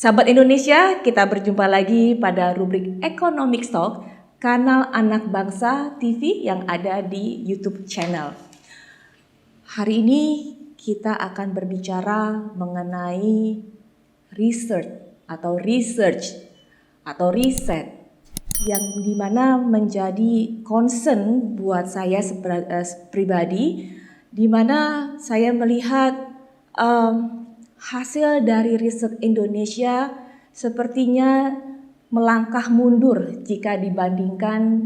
Sahabat Indonesia, kita berjumpa lagi pada rubrik Economic Talk, kanal anak bangsa TV yang ada di YouTube channel. Hari ini kita akan berbicara mengenai research atau riset yang dimana menjadi concern buat saya pribadi, dimana saya melihat hasil dari riset Indonesia sepertinya melangkah mundur jika dibandingkan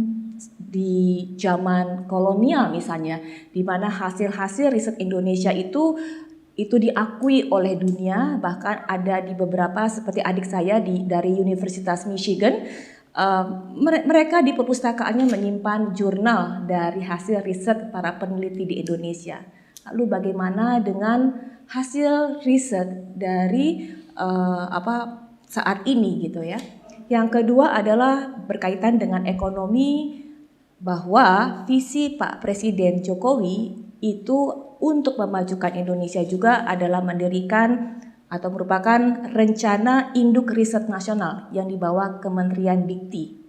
di zaman kolonial misalnya, di mana hasil-hasil riset Indonesia itu diakui oleh dunia, bahkan ada di beberapa seperti adik saya dari Universitas Michigan, mereka di perpustakaannya menyimpan jurnal dari hasil riset para peneliti di Indonesia. Lalu bagaimana dengan hasil riset dari saat ini gitu ya. Yang kedua adalah berkaitan dengan ekonomi, bahwa visi Pak Presiden Jokowi itu untuk memajukan Indonesia juga adalah mendirikan atau merupakan rencana induk riset nasional yang dibawa Kementerian Dikti.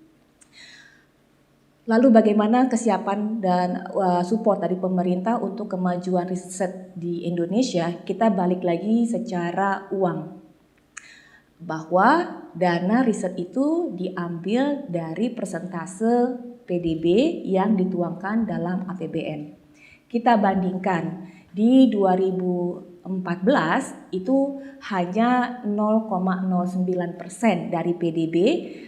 Lalu bagaimana kesiapan dan support dari pemerintah untuk kemajuan riset di Indonesia? Kita balik lagi secara uang. Bahwa dana riset itu diambil dari persentase PDB yang dituangkan dalam APBN. Kita bandingkan di 2014 itu hanya 0,09% dari PDB,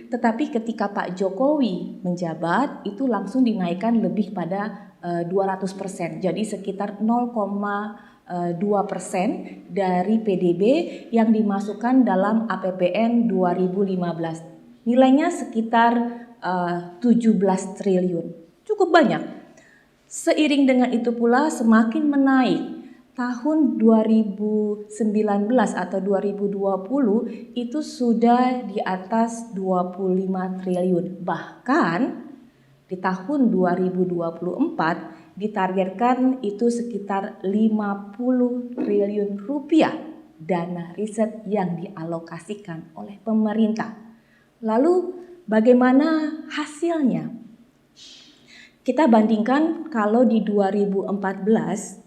tetapi ketika Pak Jokowi menjabat itu langsung dinaikkan lebih pada 200%, jadi sekitar 0,2% dari PDB yang dimasukkan dalam APBN 2015. Nilainya sekitar 17 triliun, cukup banyak. Seiring dengan itu pula semakin menaik. Tahun 2019 atau 2020 itu sudah di atas 25 triliun. Bahkan di tahun 2024 ditargetkan itu sekitar 50 triliun rupiah dana riset yang dialokasikan oleh pemerintah. Lalu bagaimana hasilnya? Kita bandingkan kalau di 2014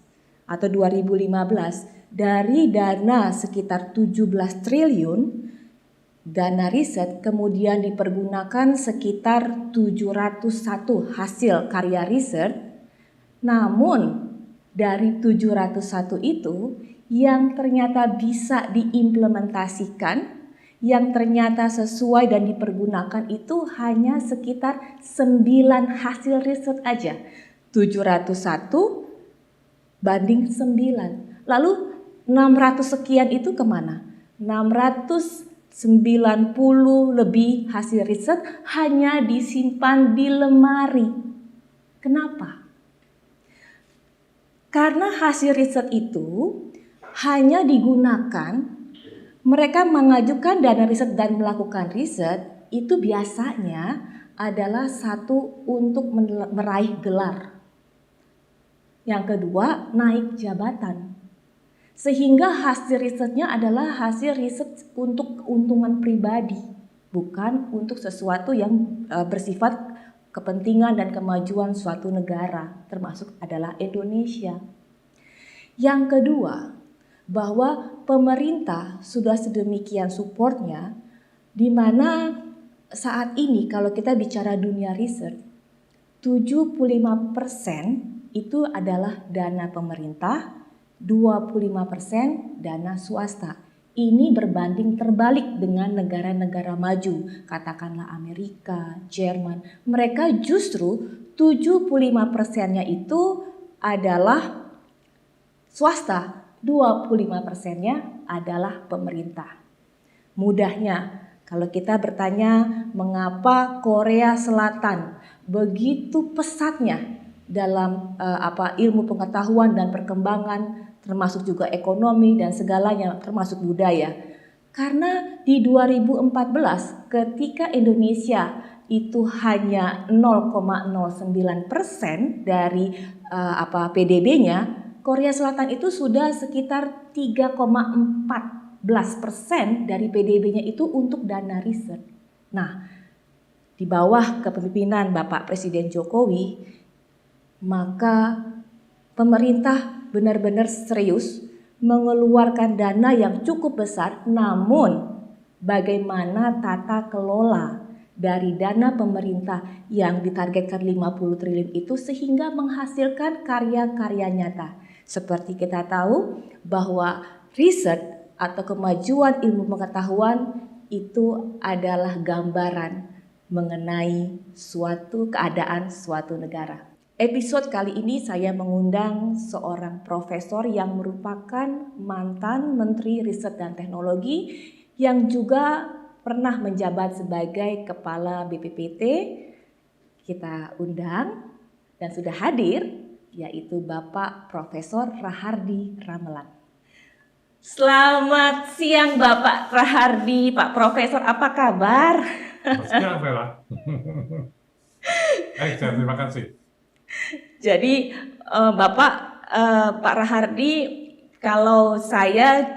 atau 2015 dari dana sekitar 17 triliun dana riset kemudian dipergunakan sekitar 701 hasil karya riset. Namun dari 701 itu yang ternyata bisa diimplementasikan, yang ternyata sesuai dan dipergunakan itu hanya sekitar 9 hasil riset aja. 701 banding 9. Lalu 600 sekian itu kemana? 690 lebih hasil riset hanya disimpan di lemari. Kenapa? Karena hasil riset itu hanya digunakan, mereka mengajukan dana riset dan melakukan riset itu biasanya adalah satu untuk meraih gelar. Yang kedua, naik jabatan. Sehingga hasil risetnya adalah hasil riset untuk keuntungan pribadi, bukan untuk sesuatu yang bersifat kepentingan dan kemajuan suatu negara, termasuk adalah Indonesia. Yang kedua, bahwa pemerintah sudah sedemikian supportnya, di mana saat ini kalau kita bicara dunia riset, 75% itu adalah dana pemerintah, 25% dana swasta. Ini berbanding terbalik dengan negara-negara maju, katakanlah Amerika, Jerman. Mereka justru 75%-nya itu adalah swasta, 25%-nya adalah pemerintah. Mudahnya, kalau kita bertanya mengapa Korea Selatan begitu pesatnya dalam ilmu pengetahuan dan perkembangan, termasuk juga ekonomi dan segalanya, termasuk budaya. Karena di 2014 ketika Indonesia itu hanya 0,09% dari PDB-nya, Korea Selatan itu sudah sekitar 3,4 dari PDB-nya itu untuk dana riset. Nah, di bawah kepemimpinan Bapak Presiden Jokowi, maka pemerintah benar-benar serius mengeluarkan dana yang cukup besar, namun bagaimana tata kelola dari dana pemerintah yang ditargetkan 50 triliun itu sehingga menghasilkan karya-karya nyata. Seperti kita tahu bahwa riset atau kemajuan ilmu pengetahuan itu adalah gambaran mengenai suatu keadaan suatu negara. Episode kali ini saya mengundang seorang profesor yang merupakan mantan Menteri Riset dan Teknologi yang juga pernah menjabat sebagai Kepala BPPT. Kita undang dan sudah hadir, yaitu Bapak Profesor Rahardi Ramelan. Selamat siang Bapak Rahardi, Pak Profesor, apa kabar? Selamat siang, Vera. Baik, terima kasih. Jadi Pak Rahardi, kalau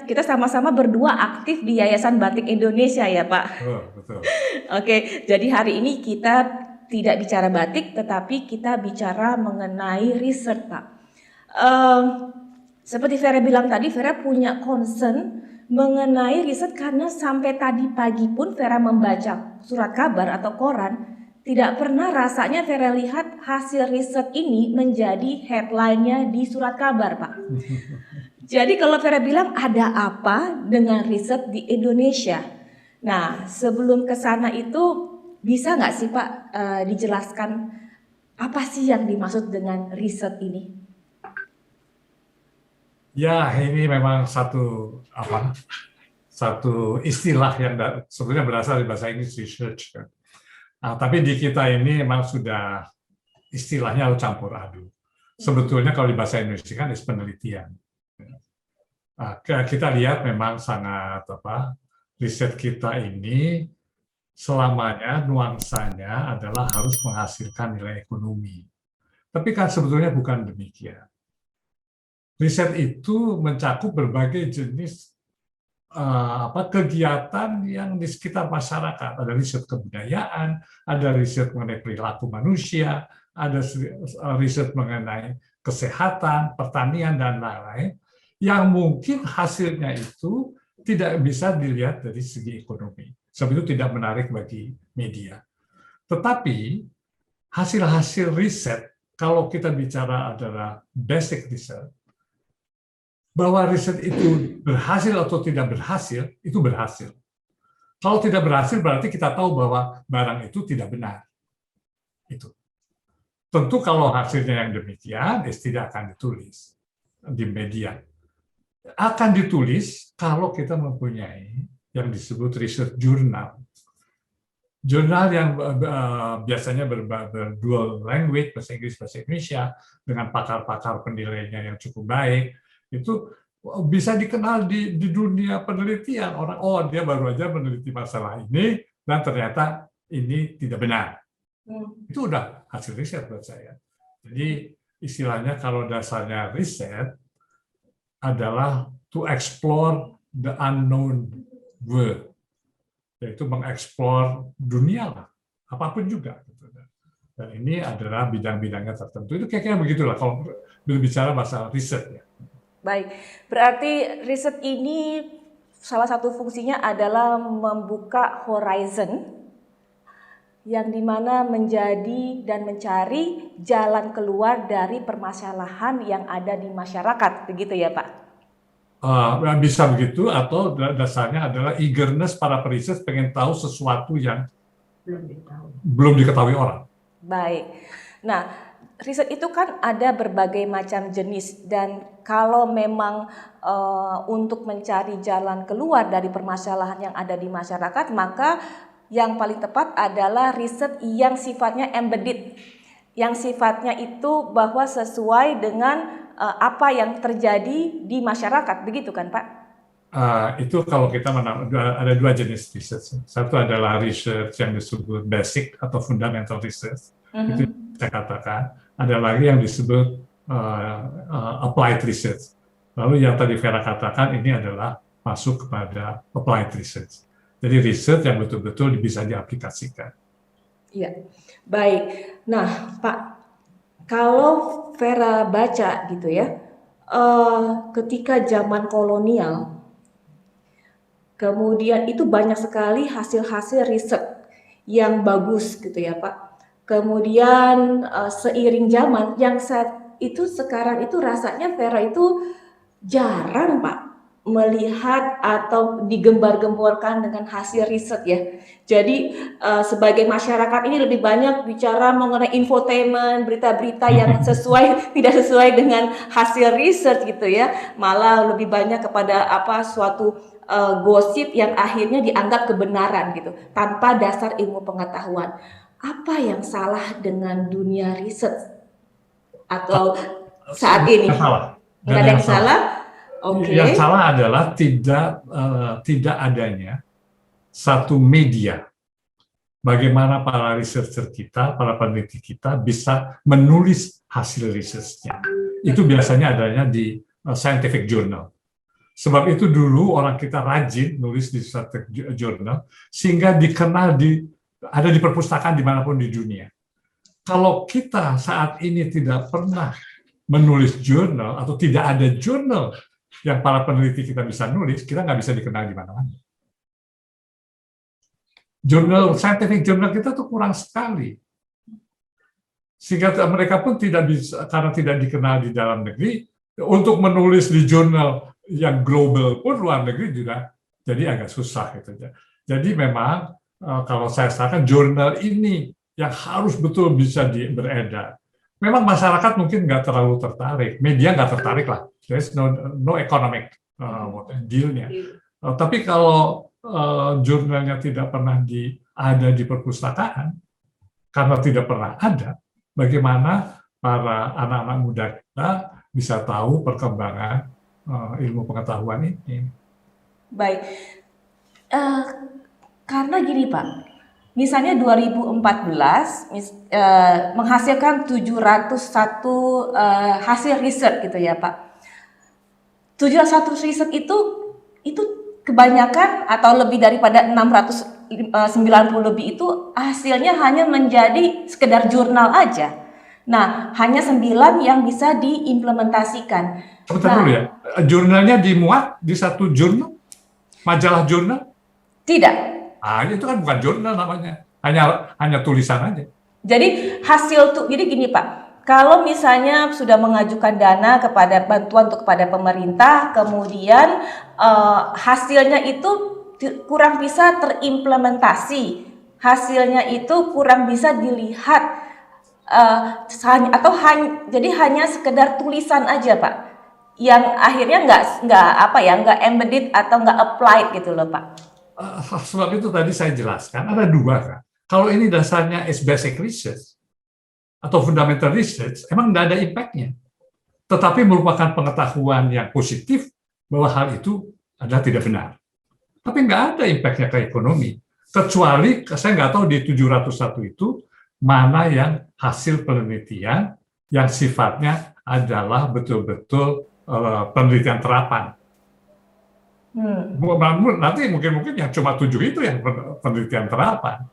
kita sama-sama berdua aktif di Yayasan Batik Indonesia ya Pak. Betul. Oke, jadi hari ini kita tidak bicara batik, tetapi kita bicara mengenai riset Pak. Seperti Vera bilang tadi, Vera punya concern mengenai riset karena sampai tadi pagi pun Vera membaca surat kabar atau koran, tidak pernah rasanya Vera lihat hasil riset ini menjadi headline-nya di surat kabar, Pak. Jadi kalau Vera bilang ada apa dengan riset di Indonesia? Nah, sebelum ke sana itu bisa nggak sih Pak dijelaskan apa sih yang dimaksud dengan riset ini? Ya, ini memang satu istilah yang sebenarnya berasal dari bahasa Inggris, research kan. Nah, tapi di kita ini memang sudah istilahnya campur aduk. Sebetulnya kalau di bahasa Indonesia kan penelitian. Nah, kita lihat memang sangat riset kita ini selamanya nuansanya adalah harus menghasilkan nilai ekonomi. Tapi kan sebetulnya bukan demikian. Riset itu mencakup berbagai jenis kegiatan yang di sekitar masyarakat. Ada riset kebudayaan, ada riset mengenai perilaku manusia, ada riset mengenai kesehatan, pertanian, dan lain-lain, yang mungkin hasilnya itu tidak bisa dilihat dari segi ekonomi. Sebab itu tidak menarik bagi media. Tetapi hasil-hasil riset, kalau kita bicara adalah basic research, bahwa riset itu berhasil atau tidak berhasil, itu berhasil. Kalau tidak berhasil, berarti kita tahu bahwa barang itu tidak benar. Itu. Tentu kalau hasilnya yang demikian, tidak akan ditulis di media. Akan ditulis kalau kita mempunyai yang disebut research journal. Jurnal yang biasanya berdual language, bahasa Inggris, bahasa Indonesia, dengan pakar-pakar penilainya yang cukup baik, itu bisa dikenal di dunia penelitian. Orang, dia baru aja meneliti masalah ini, dan ternyata ini tidak benar. Itu udah hasil riset buat saya. Jadi istilahnya kalau dasarnya riset adalah to explore the unknown world, yaitu mengeksplor dunia lah, apapun juga. Dan ini adalah bidang-bidangnya tertentu. Itu kayaknya begitulah kalau berbicara masalah riset ya. Baik, berarti riset ini salah satu fungsinya adalah membuka horizon yang dimana menjadi dan mencari jalan keluar dari permasalahan yang ada di masyarakat, begitu ya Pak? Bisa begitu, atau dasarnya adalah eagerness para periset pengen tahu sesuatu yang belum diketahui orang. Baik, nah riset itu kan ada berbagai macam jenis, dan kalau memang untuk mencari jalan keluar dari permasalahan yang ada di masyarakat, maka yang paling tepat adalah riset yang sifatnya embedded, yang sifatnya itu bahwa sesuai dengan apa yang terjadi di masyarakat, begitu kan Pak? Itu kalau kita ada dua jenis riset. Satu adalah riset yang disebut basic atau fundamental research, itu saya katakan. Ada lagi yang disebut applied research. Lalu yang tadi Vera katakan ini adalah masuk kepada applied research. Jadi research yang betul-betul bisa diaplikasikan. Iya, baik. Nah, Pak, kalau Vera baca gitu ya, ketika zaman kolonial, kemudian itu banyak sekali hasil-hasil riset yang bagus gitu ya Pak. Kemudian seiring zaman yang saat itu sekarang itu rasanya Vera itu jarang Pak melihat atau digembar-gemborkan dengan hasil riset ya. Jadi sebagai masyarakat ini lebih banyak bicara mengenai infotainment, berita-berita yang sesuai tidak sesuai dengan hasil riset gitu ya. Malah lebih banyak kepada suatu gosip yang akhirnya dianggap kebenaran gitu tanpa dasar ilmu pengetahuan. Apa yang salah dengan dunia riset atau saat ini? Salah. Nggak ada yang salah? Oke. Yang salah adalah tidak adanya satu media bagaimana para researcher kita, para peneliti kita bisa menulis hasil risetnya. Itu biasanya adanya di scientific journal. Sebab itu dulu orang kita rajin nulis di scientific journal sehingga dikenal ada di perpustakaan dimanapun di dunia. Kalau kita saat ini tidak pernah menulis jurnal atau tidak ada jurnal yang para peneliti kita bisa nulis, kita nggak bisa dikenal di mana-mana. Jurnal, scientific journal kita tuh kurang sekali. Sehingga mereka pun tidak bisa, karena tidak dikenal di dalam negeri, untuk menulis di jurnal yang global pun luar negeri juga jadi agak susah gitu. Jadi memang kalau saya sarankan jurnal ini yang harus betul bisa beredar. Memang masyarakat mungkin nggak terlalu tertarik, media nggak tertarik lah. There's no economic deal-nya. Tapi kalau jurnalnya tidak pernah ada di perpustakaan, karena tidak pernah ada, bagaimana para anak-anak muda kita bisa tahu perkembangan ilmu pengetahuan ini. Baik, karena gini Pak, misalnya 2014 menghasilkan 701 hasil riset gitu ya Pak. 701 riset itu kebanyakan atau lebih daripada 690 lebih itu hasilnya hanya menjadi sekedar jurnal aja. Nah, hanya 9 yang bisa diimplementasikan. Sebentar dulu ya, jurnalnya dimuat di satu jurnal? Majalah jurnal? Tidak. Itu kan bukan jurnal namanya, hanya tulisan aja. Jadi jadi gini Pak, kalau misalnya sudah mengajukan dana kepada bantuan kepada pemerintah, kemudian hasilnya itu kurang bisa terimplementasi, hasilnya itu kurang bisa dilihat, jadi hanya sekedar tulisan aja Pak, yang akhirnya nggak embedded atau nggak applied gitu loh Pak. Sebab itu tadi saya jelaskan ada dua kan. Kalau ini dasarnya is basic research atau fundamental research, emang nggak ada impact-nya. Tetapi merupakan pengetahuan yang positif bahwa hal itu adalah tidak benar. Tapi nggak ada impact-nya ke ekonomi. Kecuali, saya nggak tahu di 701 itu, mana yang hasil penelitian yang sifatnya adalah betul-betul penelitian terapan. Nanti mungkin yang cuma 7 itu yang penelitian terapan.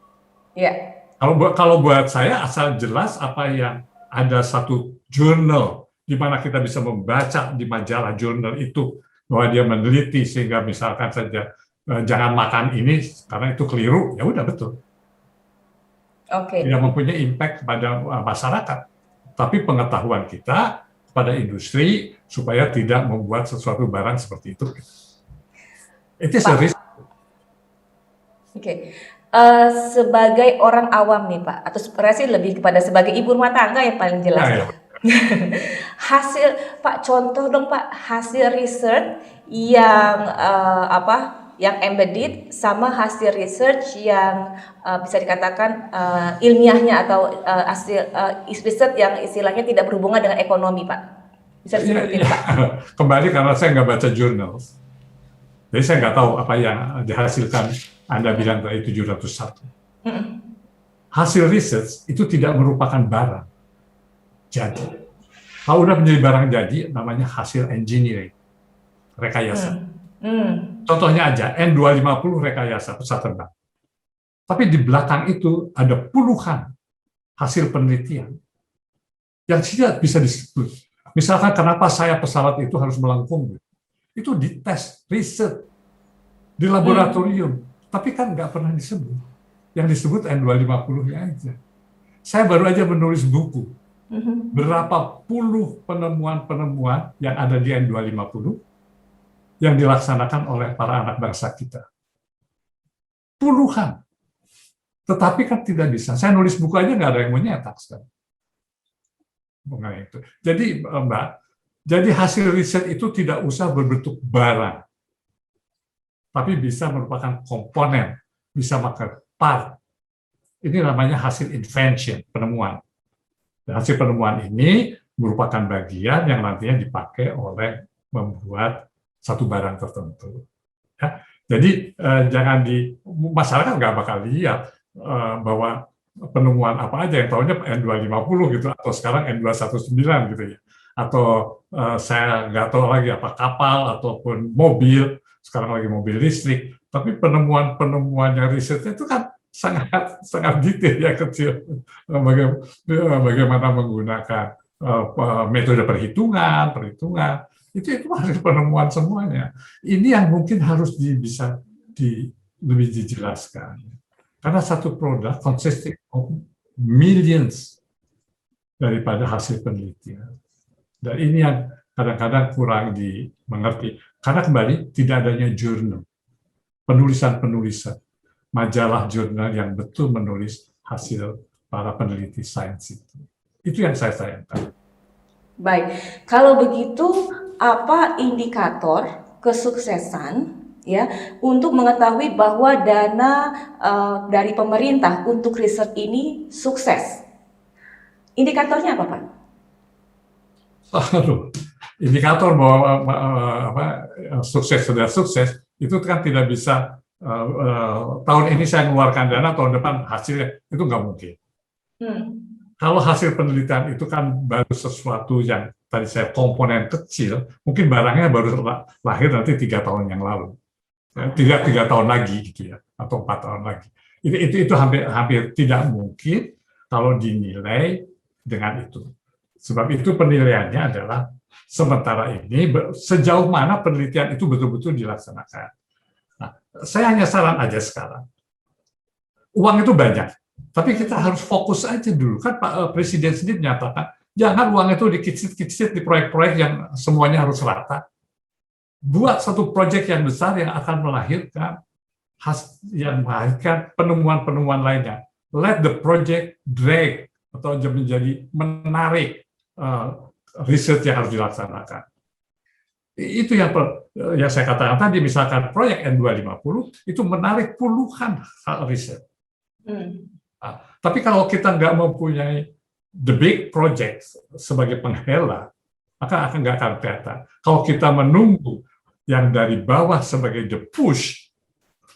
Yeah. Kalau buat saya asal jelas apa yang ada satu jurnal di mana kita bisa membaca di majalah jurnal itu bahwa dia meneliti sehingga misalkan saja jangan makan ini karena itu keliru, ya udah betul. Okay. Tidak mempunyai impact kepada masyarakat, tapi pengetahuan kita pada industri supaya tidak membuat sesuatu barang seperti itu. Itu serius. Oke. Sebagai orang awam nih Pak, atau sebenarnya lebih kepada sebagai ibu rumah tangga yang paling jelas. Ya. Hasil Pak, contoh dong Pak, hasil riset yang yang embedded sama hasil research yang bisa dikatakan ilmiahnya atau hasil riset yang istilahnya tidak berhubungan dengan ekonomi Pak. Bisa seperti itu Pak. Kembali karena saya nggak baca jurnal, jadi saya nggak tahu apa yang dihasilkan. Anda bilang tadi 701. Hasil riset itu tidak merupakan barang jadi. Kalau udah menjadi barang jadi, namanya hasil engineering, rekayasa. Contohnya aja, N250 rekayasa pesawat terbang. Tapi di belakang itu ada puluhan hasil penelitian yang tidak bisa disebut. Misalkan kenapa saya pesawat itu harus melengkung. Itu dites, riset, di laboratorium. Tapi kan nggak pernah disebut. Yang disebut N250-nya aja. Saya baru aja menulis buku. Berapa puluh penemuan-penemuan yang ada di N250 yang dilaksanakan oleh para anak bangsa kita. Puluhan. Tetapi kan tidak bisa. Saya nulis buku aja nggak ada yang mau nyetak sekarang. Itu. Jadi Mbak, jadi hasil riset itu tidak usah berbentuk barang, tapi bisa merupakan komponen, bisa makan part. Ini namanya hasil invention, penemuan. Dan hasil penemuan ini merupakan bagian yang nantinya dipakai oleh membuat satu barang tertentu. Ya. Jadi jangan masyarakat nggak bakal lihat bahwa penemuan apa aja yang tahunya N250 gitu, atau sekarang N219 gitu ya, atau saya nggak tahu lagi apa kapal ataupun mobil, sekarang lagi mobil listrik. Tapi penemuan yang risetnya itu kan sangat detail ya, kecil, bagaimana menggunakan metode perhitungan itu hasil penemuan semuanya. Ini yang mungkin harus bisa lebih dijelaskan. Karena satu produk consisting of millions daripada hasil penelitian. Dan ini yang kadang-kadang kurang dimengerti. Karena kembali tidak adanya jurnal, penulisan-penulisan, majalah jurnal yang betul menulis hasil para peneliti sains itu. Itu yang saya sayangkan. Baik, kalau begitu apa indikator kesuksesan ya untuk mengetahui bahwa dana dari pemerintah untuk riset ini sukses? Indikatornya apa, Pak? Indikator bahwa sukses sudah sukses itu kan tidak bisa tahun ini saya mengeluarkan dana, tahun depan hasilnya itu nggak mungkin. Kalau hasil penelitian itu kan baru sesuatu yang tadi saya komponen kecil, mungkin barangnya baru lahir nanti 3 tahun yang lalu. Tiga tahun lagi gitu ya, atau 4 tahun lagi. Itu hampir tidak mungkin kalau dinilai dengan itu. Sebab itu penilaiannya adalah sementara ini sejauh mana penelitian itu betul-betul dilaksanakan. Nah, saya hanya saran aja sekarang. Uang itu banyak, tapi kita harus fokus aja dulu. Kan Pak Presiden sendiri menyatakan, jangan uang itu dikicit-kicit di proyek-proyek yang semuanya harus rata. Buat satu proyek yang besar yang akan melahirkan penemuan-penemuan lainnya. Let the project drag atau menjadi menarik riset yang harus dilaksanakan. Itu yang saya katakan tadi, misalkan proyek N250 itu menarik puluhan riset. Tapi kalau kita nggak mempunyai the big project sebagai penghela, maka nggak akan kelihatan. Kalau kita menunggu yang dari bawah sebagai the push,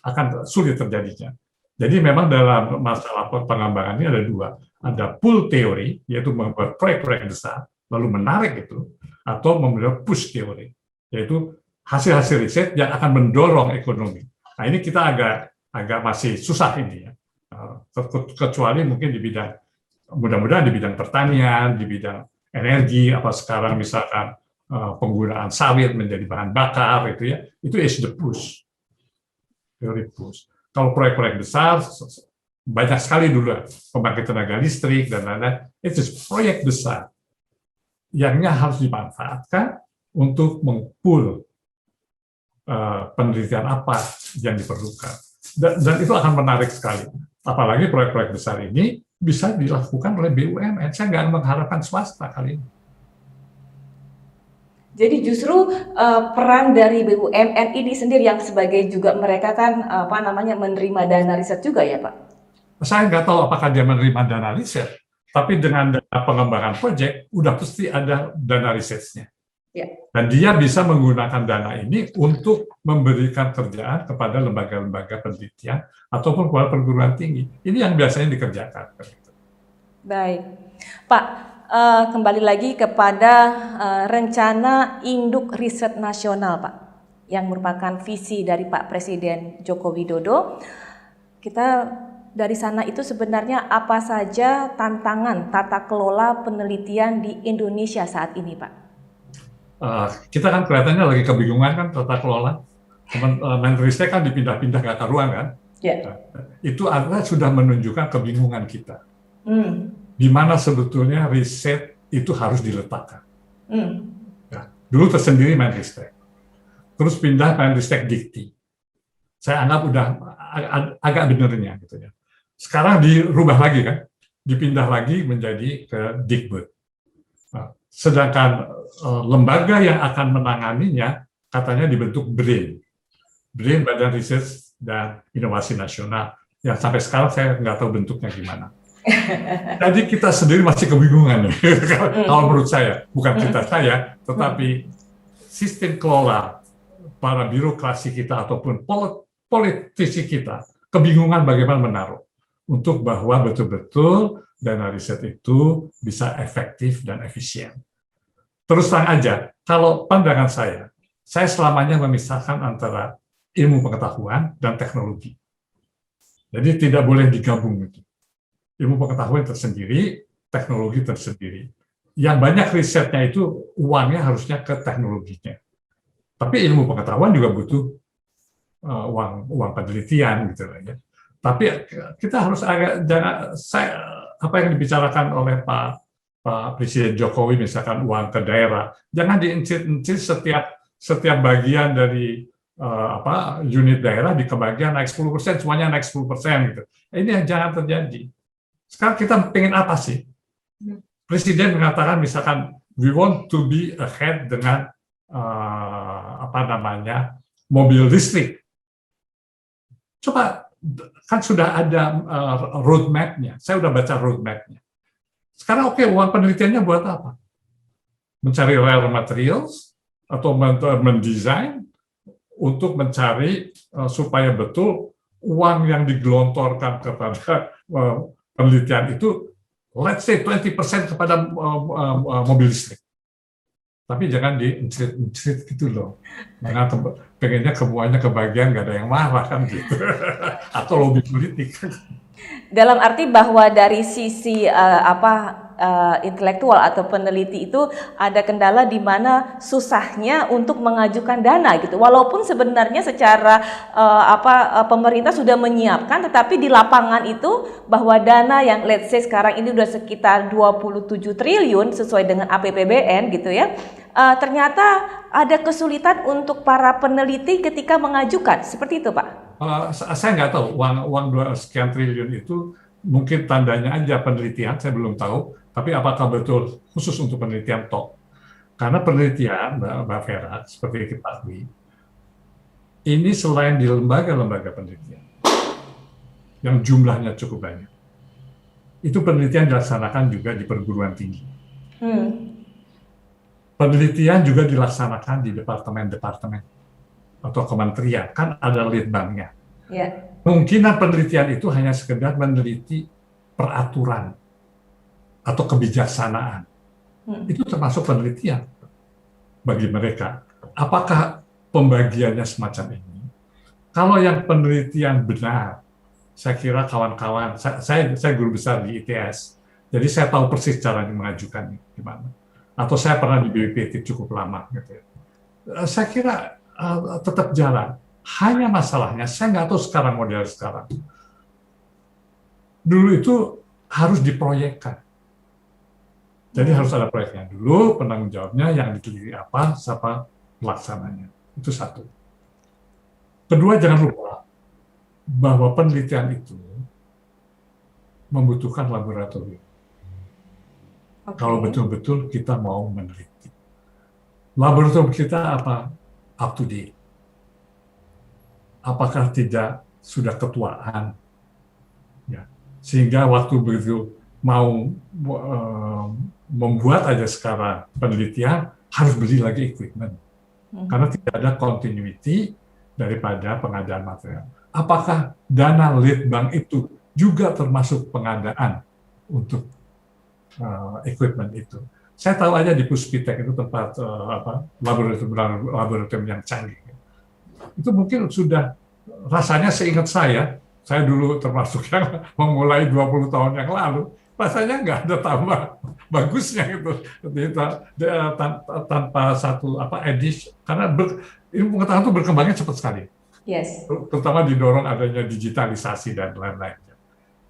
akan sulit terjadinya. Jadi memang dalam masalah pengembangan ini ada dua. Ada pull teori, yaitu membuat proyek-proyek besar, lalu menarik itu, atau membuat push teori, yaitu hasil-hasil riset yang akan mendorong ekonomi. Nah ini kita agak masih susah ini ya. Kecuali mungkin di bidang, mudah-mudahan di bidang pertanian, di bidang energi, apa sekarang misalkan penggunaan sawit menjadi bahan bakar, itu is the push, teori push. Kalau proyek-proyek besar, banyak sekali dulu pembangkit tenaga listrik dan lain-lain, itu proyek besar yang harus dimanfaatkan untuk meng-pull penelitian apa yang diperlukan. Dan itu akan menarik sekali. Apalagi proyek-proyek besar ini bisa dilakukan oleh BUMN. Saya nggak mengharapkan swasta kali ini. Jadi justru peran dari BUMN ini sendiri yang sebagai juga mereka kan menerima dana riset juga ya Pak? Saya nggak tahu apakah dia menerima dana riset, tapi dengan dana pengembangan proyek udah pasti ada dana risetnya. Ya. Dan dia bisa menggunakan dana ini untuk memberikan kerjaan kepada lembaga-lembaga penelitian ataupun kepada perguruan tinggi. Ini yang biasanya dikerjakan. Baik, Pak. Kembali lagi kepada rencana induk riset nasional, Pak. yang merupakan visi dari Pak Presiden Joko Widodo. Kita dari sana itu sebenarnya apa saja tantangan tata kelola penelitian di Indonesia saat ini, Pak? Kita kan kelihatannya lagi kebingungan kan tata kelola. Menristek kan dipindah-pindah ke karuan kan. Ya. Itu artinya sudah menunjukkan kebingungan kita. Di mana sebetulnya riset itu harus diletakkan. Ya, dulu tersendiri Menristek. Terus pindah Menristek Dikti. Saya anggap udah agak benernya gitu ya. Sekarang dirubah lagi kan, dipindah lagi menjadi ke Dikbud. Nah, sedangkan lembaga yang akan menanganinya katanya dibentuk BRIN, Badan Riset dan Inovasi Nasional. Ya sampai sekarang saya nggak tahu bentuknya gimana. Jadi kita sendiri masih kebingungan nih. Kalau menurut saya, bukan saya, tetapi sistem kelola para birokrasi kita ataupun politisi kita kebingungan bagaimana menaruh untuk bahwa betul-betul dana riset itu bisa efektif dan efisien. Terus terang aja, kalau pandangan saya selamanya memisahkan antara ilmu pengetahuan dan teknologi. Jadi tidak boleh digabung itu. Ilmu pengetahuan tersendiri, teknologi tersendiri. Yang banyak risetnya itu uangnya harusnya ke teknologinya. Tapi ilmu pengetahuan juga butuh uang penelitian gitu ya. Tapi kita harus agak apa yang dibicarakan oleh Pak Presiden Jokowi misalkan uang ke daerah, jangan diincit-incit setiap bagian dari unit daerah di kebagian naik 10%, semuanya naik 10% gitu. Ini yang jangan terjadi. Sekarang kita pengen apa sih? Presiden mengatakan misalkan we want to be ahead dengan mobil listrik. Coba kan sudah ada roadmap-nya. Saya udah baca roadmap-nya. Sekarang oke, uang penelitiannya buat apa? Mencari rare materials atau mendesain untuk mencari supaya betul uang yang digelontorkan kepada penelitian itu, let's say 20% kepada mobil listrik. Tapi jangan di-incit gitu loh. Karena pengennya semuanya kebagian, nggak ada yang marah kan gitu. Atau lobby politik. Dalam arti bahwa dari sisi intelektual atau peneliti itu ada kendala di mana susahnya untuk mengajukan dana gitu. Walaupun sebenarnya secara pemerintah sudah menyiapkan, tetapi di lapangan itu bahwa dana yang let's say sekarang ini udah sekitar 27 triliun sesuai dengan APBN gitu ya. Ternyata ada kesulitan untuk para peneliti ketika mengajukan, seperti itu Pak? Saya nggak tahu, uang sekian triliun itu mungkin tandanya aja penelitian, saya belum tahu, tapi apakah betul khusus untuk penelitian toh? Karena penelitian, Mbak Vera, seperti kita ketahui, ini selain di lembaga-lembaga penelitian, yang jumlahnya cukup banyak, itu penelitian dilaksanakan juga di perguruan tinggi. Penelitian juga dilaksanakan di departemen-departemen atau kementerian, kan ada litbangnya. Yeah. Kemungkinan penelitian itu hanya sekedar meneliti peraturan atau kebijaksanaan. Itu termasuk penelitian bagi mereka. Apakah pembagiannya semacam ini? Kalau yang penelitian benar, saya kira kawan-kawan, saya guru besar di ITS, jadi saya tahu persis cara mengajukan gimana. Atau saya pernah di BPPT cukup lama gitu ya. Saya kira tetap jalan. Hanya masalahnya saya nggak tahu sekarang model sekarang. Dulu itu harus diproyekkan. Jadi harus ada proyeknya dulu, penanggung jawabnya yang diteliti apa, siapa pelaksananya. Itu satu. Kedua, jangan lupa bahwa penelitian itu membutuhkan laboratorium. Okay. Kalau betul-betul kita mau meneliti. Laboratorium kita apa? Up to date. Apakah tidak sudah ketuaan? Ya. Sehingga waktu begitu mau membuat aja sekarang penelitian, harus beli lagi equipment. Karena tidak ada continuity daripada pengadaan material. Apakah dana litbang itu juga termasuk pengadaan untuk equipment itu? Saya tahu aja di Puspitek itu tempat laboratorium yang canggih. itu mungkin sudah rasanya seingat saya dulu termasuk yang memulai 20 tahun yang lalu, rasanya nggak ada tambah bagusnya gitu, tanpa satu edisi, karena ilmu pengetahuan itu berkembangnya cepat sekali, Yes. terutama didorong adanya digitalisasi dan lain-lain.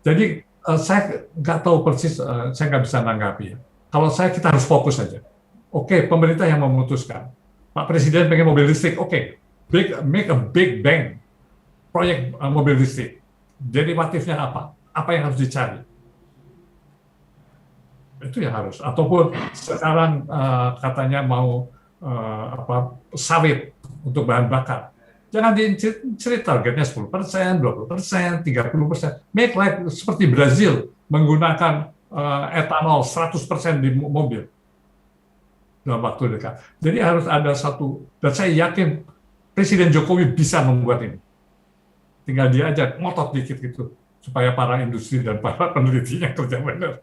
Jadi saya nggak tahu persis, saya nggak bisa nanggapi. Kalau kita harus fokus saja. Oke, pemerintah yang memutuskan. Pak Presiden pengen mobil listrik, oke, make a big bang proyek mobil listrik. Derivatifnya apa? Apa yang harus dicari? Itu yang harus. Ataupun sekarang katanya mau sawit untuk bahan bakar. Jangan dicari targetnya 10%, 20%, 30%. Make like seperti Brazil menggunakan etanol 100% di mobil dalam waktu dekat. Jadi harus ada satu, dan saya yakin Presiden Jokowi bisa membuat ini. Tinggal dia aja ngotot dikit gitu, supaya para industri dan para penelitinya kerja benar.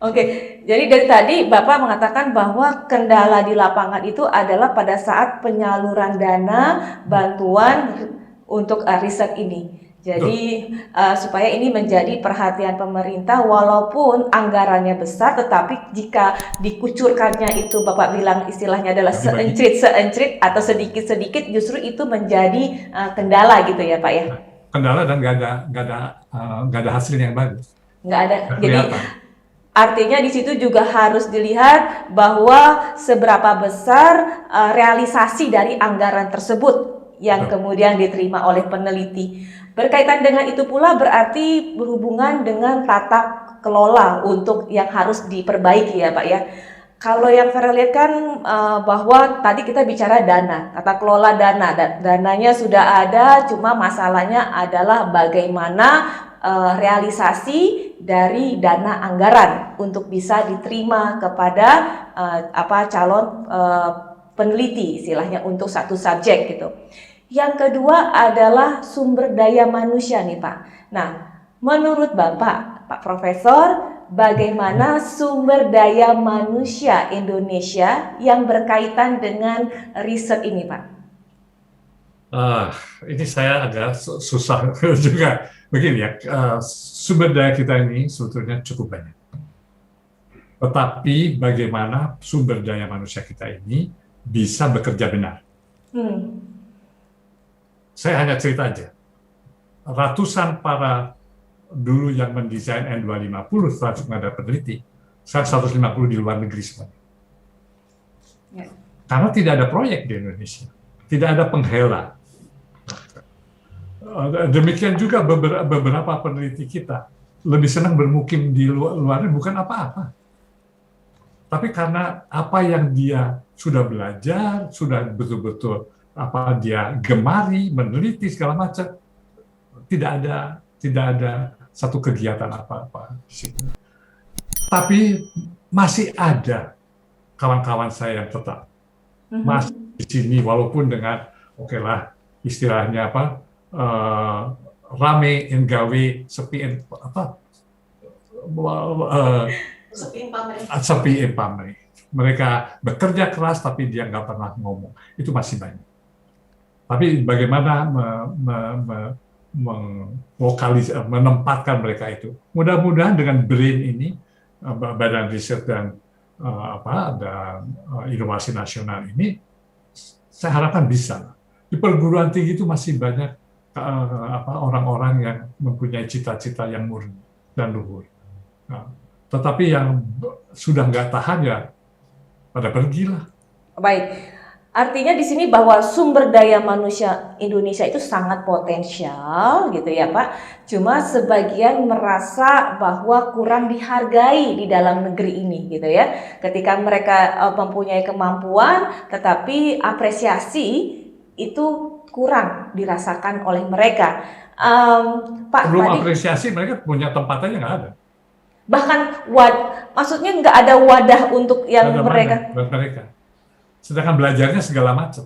Oke, jadi dari tadi Bapak mengatakan bahwa kendala di lapangan itu adalah pada saat penyaluran dana bantuan untuk riset ini. Jadi supaya ini menjadi perhatian pemerintah, walaupun anggarannya besar, tetapi jika dikucurkannya itu Bapak bilang istilahnya adalah seencrit atau sedikit-sedikit, justru itu menjadi kendala gitu ya Pak ya? Kendala dan nggak ada hasil yang bagus. Nggak ada. Jadi artinya di situ juga harus dilihat bahwa seberapa besar realisasi dari anggaran tersebut yang kemudian diterima oleh peneliti. Berkaitan dengan itu pula berarti berhubungan dengan tata kelola untuk yang harus diperbaiki ya Pak ya. Kalau yang saya lihat kan bahwa tadi kita bicara dana, tata kelola dana, dananya sudah ada, cuma masalahnya adalah bagaimana realisasi dari dana anggaran untuk bisa diterima kepada calon peneliti istilahnya untuk satu subjek gitu. Yang kedua adalah sumber daya manusia nih Pak. Nah, menurut Bapak, Pak Profesor, bagaimana sumber daya manusia Indonesia yang berkaitan dengan riset ini Pak? Ini saya agak susah juga. Begini ya, sumber daya kita ini sebetulnya cukup banyak. Tetapi bagaimana sumber daya manusia kita ini bisa bekerja benar? Saya hanya cerita aja. Ratusan para dulu yang mendesain N250 termasuk ada peneliti, sekarang 150 di luar negeri semuanya. Karena tidak ada proyek di Indonesia, tidak ada penghela. Demikian juga beberapa peneliti kita lebih senang bermukim di luar bukan apa-apa. Tapi karena apa yang dia sudah belajar, sudah betul-betul dia gemari, meneliti segala macam, tidak ada satu kegiatan apa-apa di situ. Tapi masih ada kawan-kawan saya yang tetap masih di sini, walaupun dengan istilahnya rame enggawe sepi sepi pamrih. Mereka bekerja keras tapi dia nggak pernah ngomong. Itu masih banyak. Tapi bagaimana menempatkan mereka itu? Mudah-mudahan dengan BRAIN ini, Badan Riset dan Inovasi Nasional ini, saya harapkan bisa. Di perguruan tinggi itu masih banyak orang-orang yang mempunyai cita-cita yang murni dan luhur. Tetapi yang sudah nggak tahan ya pada pergilah. Baik. Artinya di sini bahwa sumber daya manusia Indonesia itu sangat potensial gitu ya Pak. Cuma sebagian merasa bahwa kurang dihargai di dalam negeri ini gitu ya. Ketika mereka mempunyai kemampuan tetapi apresiasi itu kurang dirasakan oleh mereka. Pak, belum apresiasi mereka punya tempat aja nggak ada. Bahkan maksudnya nggak ada wadah untuk yang mereka. Buat mereka. Sedangkan belajarnya segala macam.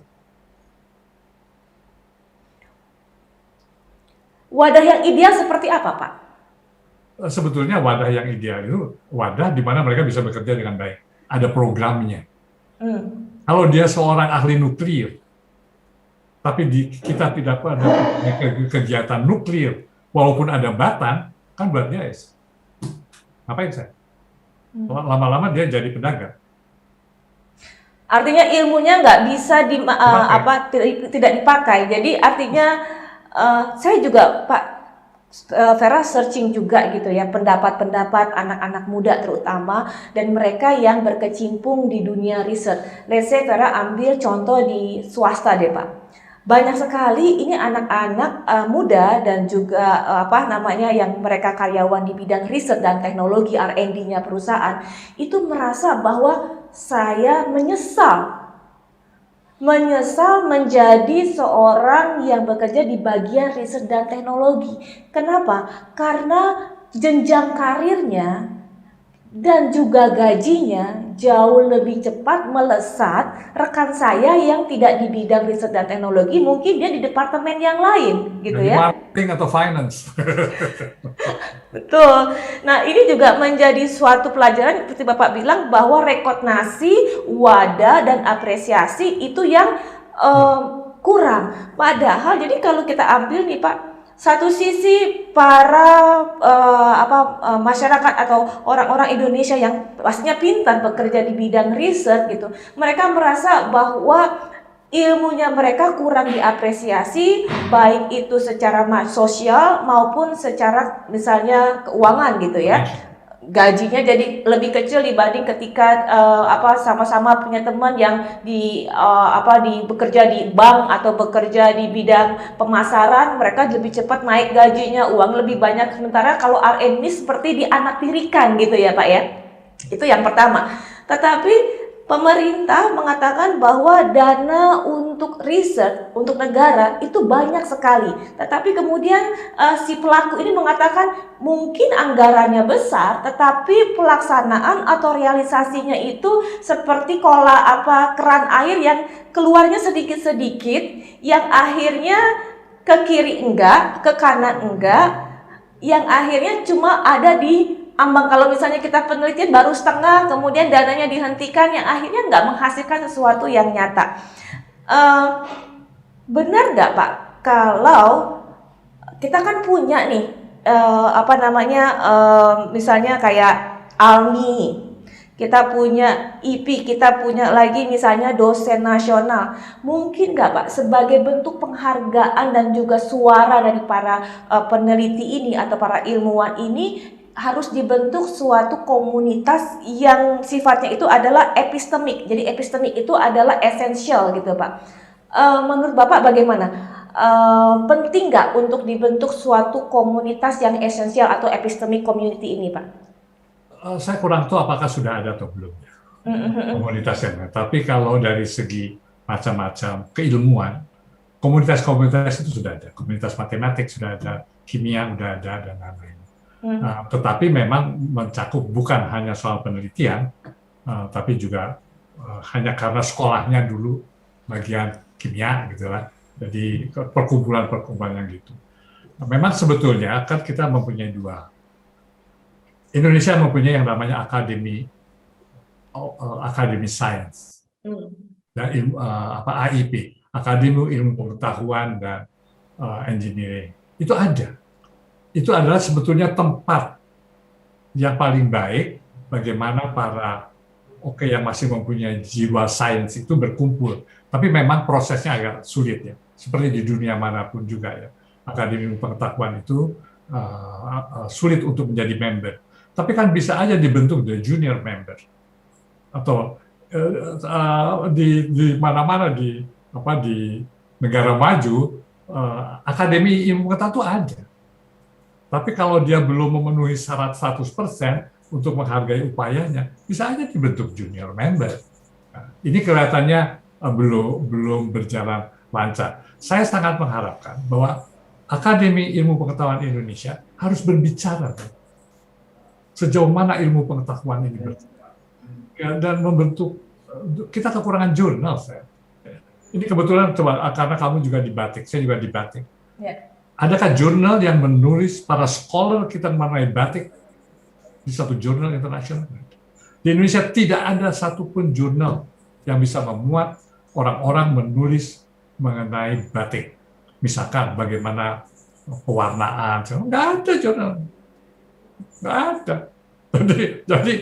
Wadah yang ideal seperti apa, Pak? Sebetulnya wadah yang ideal itu wadah di mana mereka bisa bekerja dengan baik. Ada programnya. Kalau dia seorang ahli nuklir, tapi kita tidak ada kegiatan nuklir, walaupun ada Batan, kan buat dia ngapain saya? Lama-lama dia jadi pedagang. Artinya ilmunya nggak bisa tidak dipakai. Jadi artinya saya juga Pak Vera searching juga gitu ya, pendapat-pendapat anak-anak muda terutama dan mereka yang berkecimpung di dunia riset. Let's say Vera ambil contoh di swasta deh Pak. Banyak sekali ini anak-anak muda dan juga yang mereka karyawan di bidang riset dan teknologi R&D-nya perusahaan itu merasa bahwa saya menyesal menjadi seorang yang bekerja di bagian riset dan teknologi. Kenapa? Karena jenjang karirnya dan juga gajinya jauh lebih cepat melesat rekan saya yang tidak di bidang riset dan teknologi, mungkin dia di departemen yang lain gitu ya. Marketing atau finance. Betul. Nah, ini juga menjadi suatu pelajaran seperti Bapak bilang bahwa rekognisi, wadah dan apresiasi itu yang kurang. Padahal jadi kalau kita ambil nih Pak, satu sisi para masyarakat atau orang-orang Indonesia yang pastinya pintar bekerja di bidang riset gitu, mereka merasa bahwa ilmunya mereka kurang diapresiasi, baik itu secara sosial maupun secara misalnya keuangan gitu ya. Gajinya jadi lebih kecil dibanding ketika sama-sama punya teman yang bekerja di bank atau bekerja di bidang pemasaran, mereka lebih cepat naik gajinya, uang lebih banyak. Sementara kalau R&D seperti dianaktirikan gitu ya Pak ya. Itu yang pertama. Tetapi pemerintah mengatakan bahwa dana untuk riset, untuk negara itu banyak sekali. Tetapi kemudian si pelaku ini mengatakan mungkin anggarannya besar, tetapi pelaksanaan atau realisasinya itu seperti keran air yang keluarnya sedikit-sedikit, yang akhirnya ke kiri enggak, ke kanan enggak, yang akhirnya cuma ada di ambang. Kalau misalnya kita penelitian baru setengah, kemudian dananya dihentikan, yang akhirnya nggak menghasilkan sesuatu yang nyata. Benar nggak Pak? Kalau kita kan punya nih, misalnya kayak ALMI, kita punya IP, kita punya lagi misalnya dosen nasional. Mungkin nggak Pak, sebagai bentuk penghargaan dan juga suara dari para peneliti ini atau para ilmuwan ini, harus dibentuk suatu komunitas yang sifatnya itu adalah epistemik. Jadi epistemik itu adalah esensial gitu Pak. Menurut Bapak bagaimana? Penting nggak untuk dibentuk suatu komunitas yang esensial atau epistemic community ini Pak? Saya kurang tahu apakah sudah ada atau belum komunitasnya. Tapi kalau dari segi macam-macam keilmuan, komunitas-komunitas itu sudah ada. Komunitas matematik sudah ada, kimia sudah ada, dan lain-lain. Tetapi memang mencakup bukan hanya soal penelitian, tapi juga hanya karena sekolahnya dulu bagian kimia gitu lah. Jadi perkumpulan-perkumpulan yang gitu. Memang sebetulnya kan kita mempunyai dua. Indonesia mempunyai yang namanya Akademi Sains dan AIP, Akademi Ilmu Pengetahuan dan Engineering. Itu ada. Itu adalah sebetulnya tempat yang paling baik bagaimana para yang masih mempunyai jiwa sains itu berkumpul. Tapi memang prosesnya agak sulit ya, seperti di dunia manapun juga ya. Akademi Pengetahuan itu sulit untuk menjadi member. Tapi kan bisa aja dibentuk the junior member atau di mana-mana di negara maju Akademi Ilmu Pengetahuan itu ada. Tapi kalau dia belum memenuhi syarat 100% untuk menghargai upayanya, bisa aja dibentuk junior member. Nah, ini kelihatannya belum berjalan lancar. Saya sangat mengharapkan bahwa Akademi Ilmu Pengetahuan Indonesia harus berbicara sejauh mana ilmu pengetahuan ini berkembang dan membentuk. Kita kekurangan jurnal, Ini kebetulan karena kamu juga di Batik, saya juga di Batik. Yeah. Adakah jurnal yang menulis para scholar kita mengenai batik di satu jurnal internasional? Di Indonesia tidak ada satupun jurnal yang bisa memuat orang-orang menulis mengenai batik. Misalkan bagaimana pewarnaan, nggak ada jurnal, nggak ada. Jadi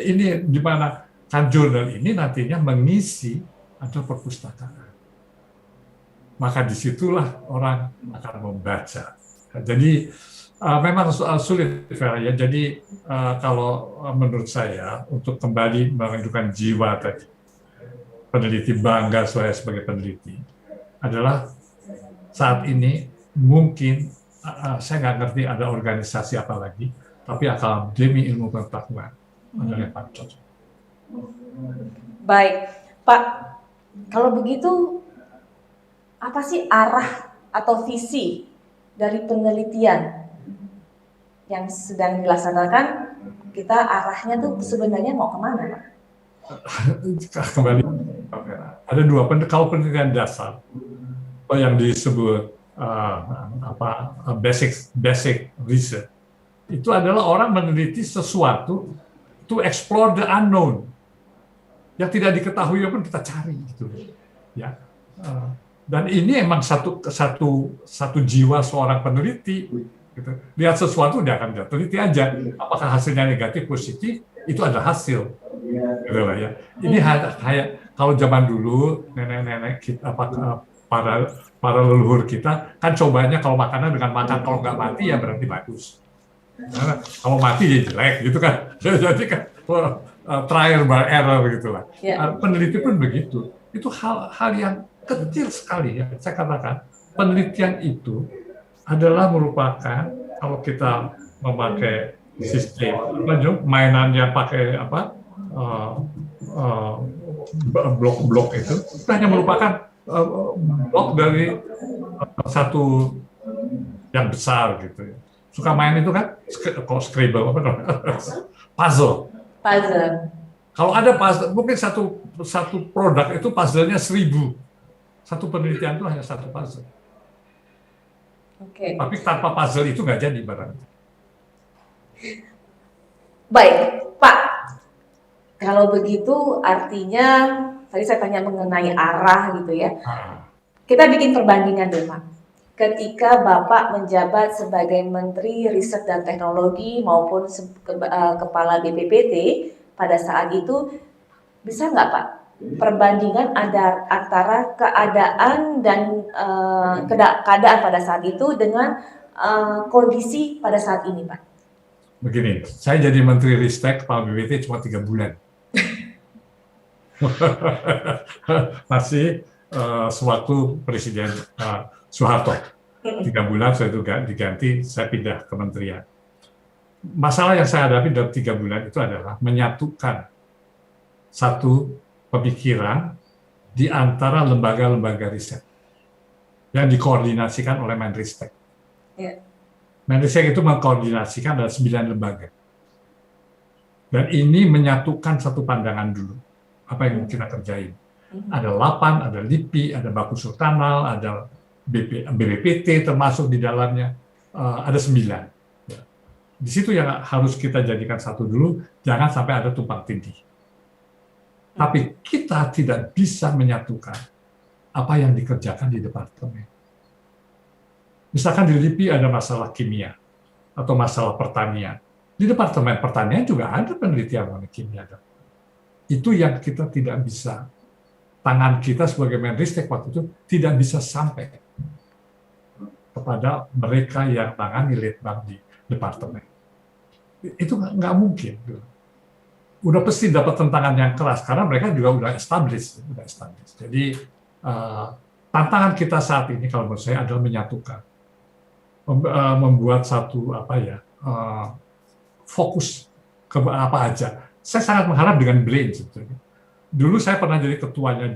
ini gimana kan jurnal ini nantinya mengisi atau perpustakaan. Maka disitulah orang akan membaca. Jadi memang sulit, Vera, ya. Jadi kalau menurut saya untuk kembali menunjukkan jiwa tadi, peneliti bangga saya sebagai peneliti, adalah saat ini mungkin saya nggak ngerti ada organisasi apa lagi, tapi Akademi Ilmu Pengetahuan adalah yang paling cocok. Baik, Pak. Kalau begitu, apa sih arah atau visi dari penelitian yang sedang dilaksanakan? Kita arahnya tuh sebenarnya mau kemana, Pak? Kembali, ada dua. Kalau penelitian dasar, yang disebut basic research, itu adalah orang meneliti sesuatu to explore the unknown, yang tidak diketahui pun kita cari, gitu ya. Dan ini emang satu jiwa seorang peneliti, gitu. Lihat sesuatu dia akan teliti aja, apakah hasilnya negatif positif, itu ada hasil, gitu lah ya. Ini kayak kalau zaman dulu nenek-nenek kita, para leluhur kita kan cobanya kalau makanan dengan makan, kalau nggak mati ya berarti bagus. Karena kalau mati ya jelek, gitu kan. Jadi kan trial by error, gitulah. Peneliti pun begitu. Itu hal yang kecil sekali, ya. Saya katakan penelitian itu adalah merupakan, kalau kita memakai sistem mainannya pakai blok-blok itu hanya merupakan blok dari satu yang besar, gitu ya. Suka main itu kan, kalau Scrabble, puzzle. Kalau ada puzzle, mungkin satu produk itu puzzle-nya 1000. Satu penelitian itu hanya satu puzzle. Tapi tanpa puzzle itu nggak jadi barang. Baik, Pak. Kalau begitu artinya tadi saya tanya mengenai arah, gitu ya. Kita bikin perbandingan deh, Pak. Ketika Bapak menjabat sebagai Menteri Riset dan Teknologi maupun Kepala BPPT pada saat itu, bisa nggak, Pak, perbandingan antara keadaan dan keadaan pada saat itu dengan kondisi pada saat ini, Pak? Begini, saya jadi Menteri Ristek Kepala BPPT cuma 3 bulan. Masih sewaktu Presiden Soeharto. 3 bulan saya itu diganti, saya pindah kementerian. Masalah yang saya hadapi dalam 3 bulan itu adalah menyatukan satu pemikiran di antara lembaga-lembaga riset yang dikoordinasikan oleh Menristek. Menristek itu mengkoordinasikan ada 9 lembaga. Dan ini menyatukan satu pandangan dulu. Apa yang kita kerjain. Ada LAPAN, ada LIPI, ada Baku Sultanal, ada BPPT termasuk di dalamnya, ada 9. Di situ yang harus kita jadikan satu dulu, jangan sampai ada tumpang tindih. Tapi kita tidak bisa menyatukan apa yang dikerjakan di departemen. Misalkan di LIPI ada masalah kimia atau masalah pertanian. Di departemen pertanian juga ada penelitian mengenai kimia. Itu yang kita tidak bisa, tangan kita sebagai Menristek waktu itu tidak bisa sampai kepada mereka yang tangani litbang di departemen. Itu nggak mungkin. Udah pasti dapat tentangan yang keras karena mereka juga udah established. Jadi tantangan kita saat ini kalau menurut saya adalah menyatukan, membuat satu fokus ke apa aja. Saya sangat mengharap dengan BRAIN sebetulnya. Dulu saya pernah jadi ketuanya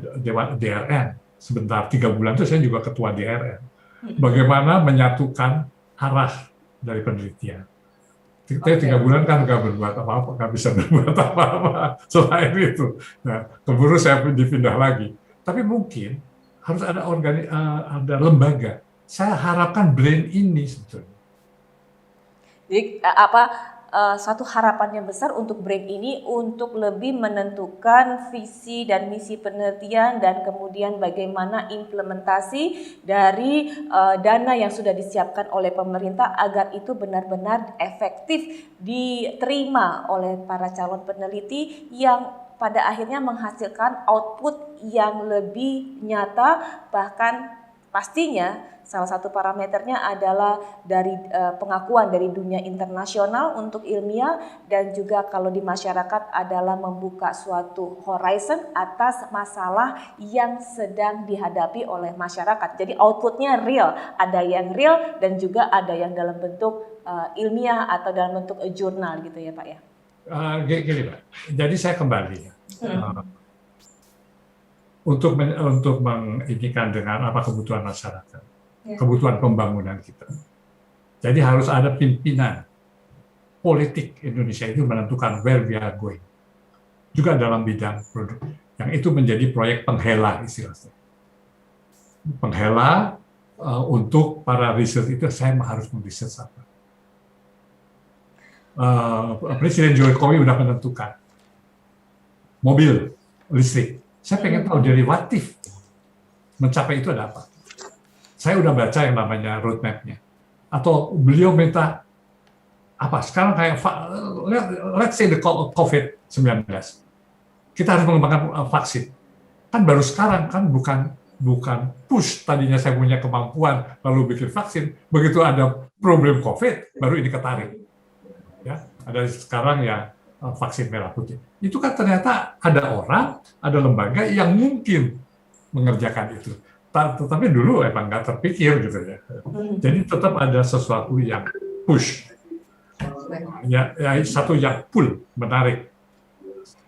DRN sebentar, 3 bulan itu saya juga ketua DRN. Bagaimana menyatukan arah dari penelitian. Kita 3 bulan kan nggak berbuat apa-apa, nggak bisa berbuat apa-apa selain itu. Nah, keburu saya dipindah lagi. Tapi mungkin harus ada ada lembaga. Saya harapkan BRAIN ini sebetulnya. Jadi satu harapan yang besar untuk BRAIN ini untuk lebih menentukan visi dan misi penelitian dan kemudian bagaimana implementasi dari dana yang sudah disiapkan oleh pemerintah agar itu benar-benar efektif diterima oleh para calon peneliti yang pada akhirnya menghasilkan output yang lebih nyata, bahkan pastinya salah satu parameternya adalah dari pengakuan dari dunia internasional untuk ilmiah, dan juga kalau di masyarakat adalah membuka suatu horizon atas masalah yang sedang dihadapi oleh masyarakat. Jadi outputnya real, ada yang real dan juga ada yang dalam bentuk ilmiah atau dalam bentuk jurnal gitu ya Pak ya. Gini Pak, jadi saya kembali untuk menginginkan dengan apa kebutuhan masyarakat. Kebutuhan pembangunan kita. Jadi harus ada pimpinan politik Indonesia itu menentukan where we are going. Juga dalam bidang produk. Yang itu menjadi proyek penghela istilahnya. Penghela untuk para riset itu saya harus meriset apa. Presiden Jokowi sudah menentukan mobil listrik. Saya pengen tahu derivatif mencapai itu ada apa. Saya udah baca yang namanya roadmap-nya. Atau beliau minta apa? Sekarang kayak let's say the COVID-19. Kita harus mengembangkan vaksin. Kan baru sekarang kan bukan push, tadinya saya punya kemampuan lalu bikin vaksin, begitu ada problem COVID baru ini ketarik. Ya, ada sekarang ya vaksin merah putih. Itu kan ternyata ada orang, ada lembaga yang mungkin mengerjakan itu. Tetapi dulu emang nggak terpikir gitu ya. Jadi tetap ada sesuatu yang push, ya satu yang pull, menarik.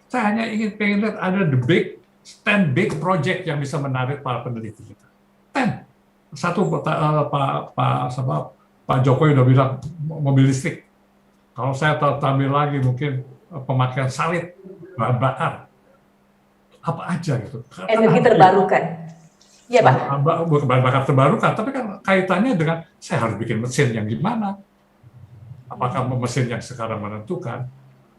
Saya hanya pengen lihat ada the big 10 big project yang bisa menarik para peneliti kita. 10. Satu Pak Jokowi udah bilang mobil listrik. Kalau saya tambah lagi mungkin pemakaian sawit, bahan bakar, apa aja gitu. Energi terbarukan. Iya Pak. Bahan bakar terbarukan, tapi kan kaitannya dengan saya harus bikin mesin yang gimana? Apakah mesin yang sekarang menentukan?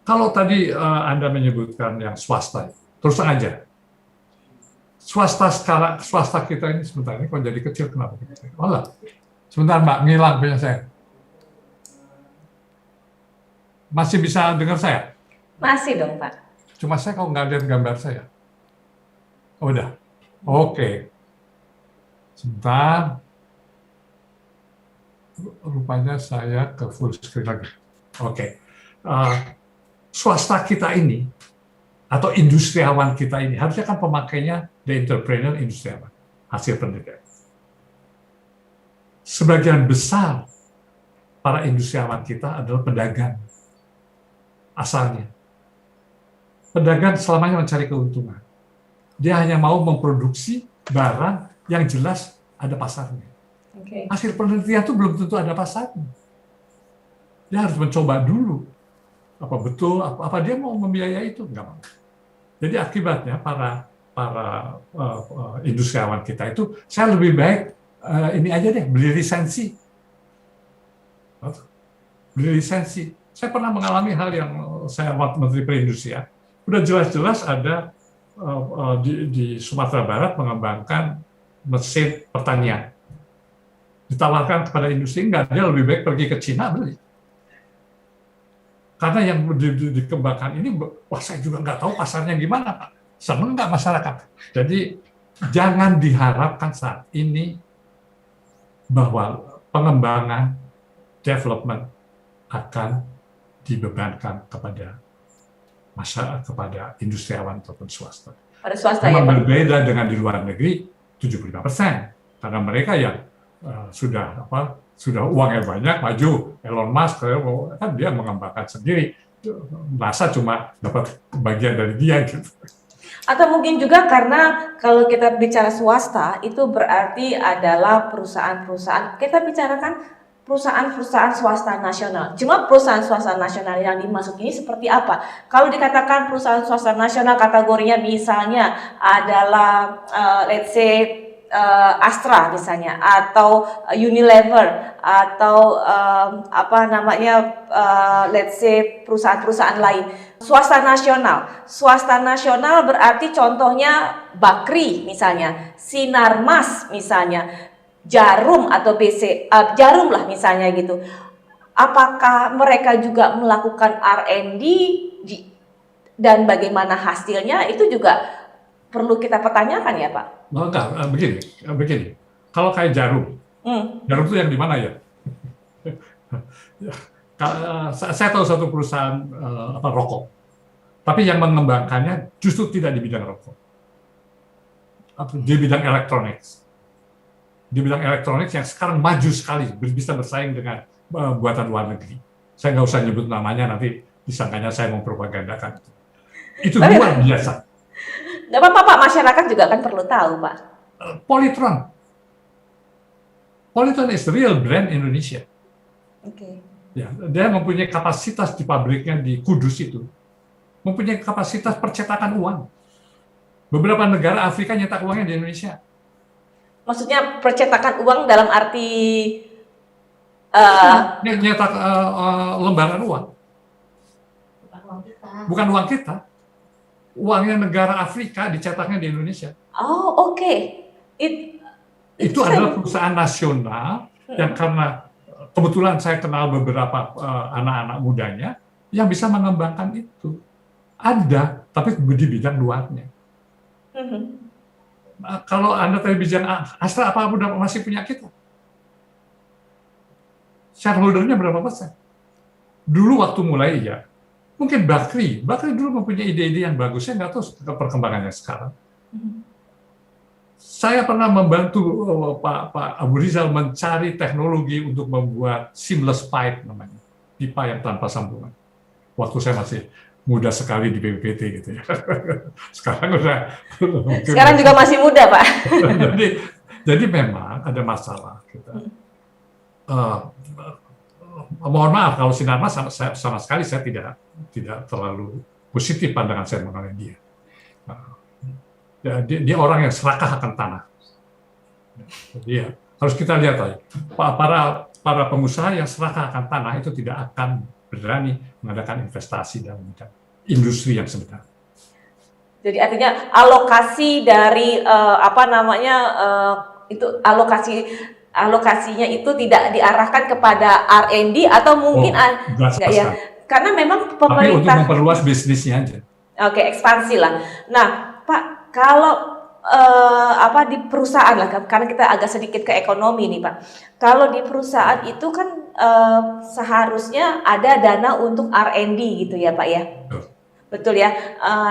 Kalau tadi Anda menyebutkan yang swasta, terus aja. Swasta kita ini sebentar ini kok jadi kecil kenapa? Malah, sebentar Mbak, ngilang punya saya. Masih bisa dengar saya? Masih dong Pak. Cuma saya kalau nggak lihat gambar saya. Oh, udah. Oke. Sebentar. Rupanya saya ke full screen lagi. Oke. Swasta kita ini, atau industriawan kita ini, harusnya kan pemakainya the entrepreneur industriawan, hasil penelitian. Sebagian besar para industriawan kita adalah pedagang asalnya. Pedagang selamanya mencari keuntungan. Dia hanya mau memproduksi barang yang jelas ada pasarnya. Hasil penelitian itu belum tentu ada pasarnya. Dia harus mencoba dulu. Apa betul, apa dia mau membiayai itu? Enggak mau. Jadi akibatnya para industriawan kita itu, saya lebih baik ini aja deh, beli lisensi. Beli lisensi. Saya pernah mengalami hal yang saya Menteri Perindustrian. Udah jelas-jelas ada di Sumatera Barat mengembangkan mesin pertanian. Ditawarkan kepada industri, enggak, dia lebih baik pergi ke Cina beli. Karena yang dikembangkan ini, wah saya juga nggak tahu pasarnya gimana Pak. Seneng nggak masyarakat? Jadi jangan diharapkan saat ini bahwa pengembangan, development akan dibebankan kepada masyarakat, kepada industriawan ataupun swasta. Pada swasta ya Pak? Berbeda dengan di luar negeri 75%. Karena mereka yang sudah uangnya banyak, maju, Elon Musk kan dia mengembangkan sendiri, NASA cuma dapat bagian dari dia gitu. Atau mungkin juga karena kalau kita bicara swasta itu berarti adalah perusahaan-perusahaan, kita bicarakan perusahaan-perusahaan swasta nasional. Cuma perusahaan swasta nasional yang dimaksud ini seperti apa? Kalau dikatakan perusahaan swasta nasional kategorinya misalnya adalah let's say Astra misalnya, atau Unilever, atau let's say perusahaan-perusahaan lain. Swasta nasional berarti contohnya Bakri misalnya, Sinarmas misalnya, Jarum atau Jarum lah misalnya gitu. Apakah mereka juga melakukan R&D dan bagaimana hasilnya, itu juga perlu kita pertanyakan ya Pak? Enggak, begini. Kalau kayak Jarum, Jarum itu yang di mana ya? Saya tahu satu perusahaan rokok, tapi yang mengembangkannya justru tidak di bidang rokok, di bidang elektronik. Di bidang elektronik yang sekarang maju sekali, bisa bersaing dengan buatan luar negeri. Saya nggak usah nyebut namanya, nanti disangkanya saya mau propagandakan. Itu luar biasa. Nggak apa-apa Pak, masyarakat juga kan perlu tahu Pak. Polytron. Polytron is real brand Indonesia. Oke. Ya, dia mempunyai kapasitas di pabriknya di Kudus itu, mempunyai kapasitas percetakan uang. Beberapa negara Afrika nyetak uangnya di Indonesia. Maksudnya percetakan uang dalam arti nyetak lembaran uang. Bukan uang kita. Uangnya negara Afrika dicetaknya di Indonesia. Oh, oke. Itu adalah perusahaan nasional yang karena kebetulan saya kenal beberapa anak-anak mudanya yang bisa mengembangkan itu. Ada, tapi di bidang luarnya. Kalau Anda tadi bicara Astra, apa udah masih punya kita? Shareholder-nya berapa persen? Dulu waktu mulai ya, mungkin Bakri dulu mempunyai ide-ide yang bagus. Saya nggak tahu perkembangannya sekarang. Saya pernah membantu Pak Abu Rizal mencari teknologi untuk membuat seamless pipe namanya, pipa yang tanpa sambungan. Waktu saya masih muda sekali di BPPT gitu ya. Sekarang juga masih muda Pak. jadi memang ada masalah kita. Mohon maaf kalau Sinarmas sama sekali saya tidak terlalu positif pandangan saya mengenai dia. Dia orang yang serakah akan tanah. Jadi harus kita lihat aja. Para pengusaha yang serakah akan tanah itu tidak akan berani mengadakan investasi dalam bidang industri yang sebenarnya. Jadi artinya alokasi dari alokasinya itu tidak diarahkan kepada R&D atau mungkin enggak ya? Karena memang pemerintah. Tapi untuk memperluas bisnisnya aja. Oke, ekspansi lah. Nah, Pak, kalau di perusahaan lah, karena kita agak sedikit ke ekonomi nih Pak. Kalau di perusahaan itu kan seharusnya ada dana untuk R&D gitu ya Pak ya. Betul ya.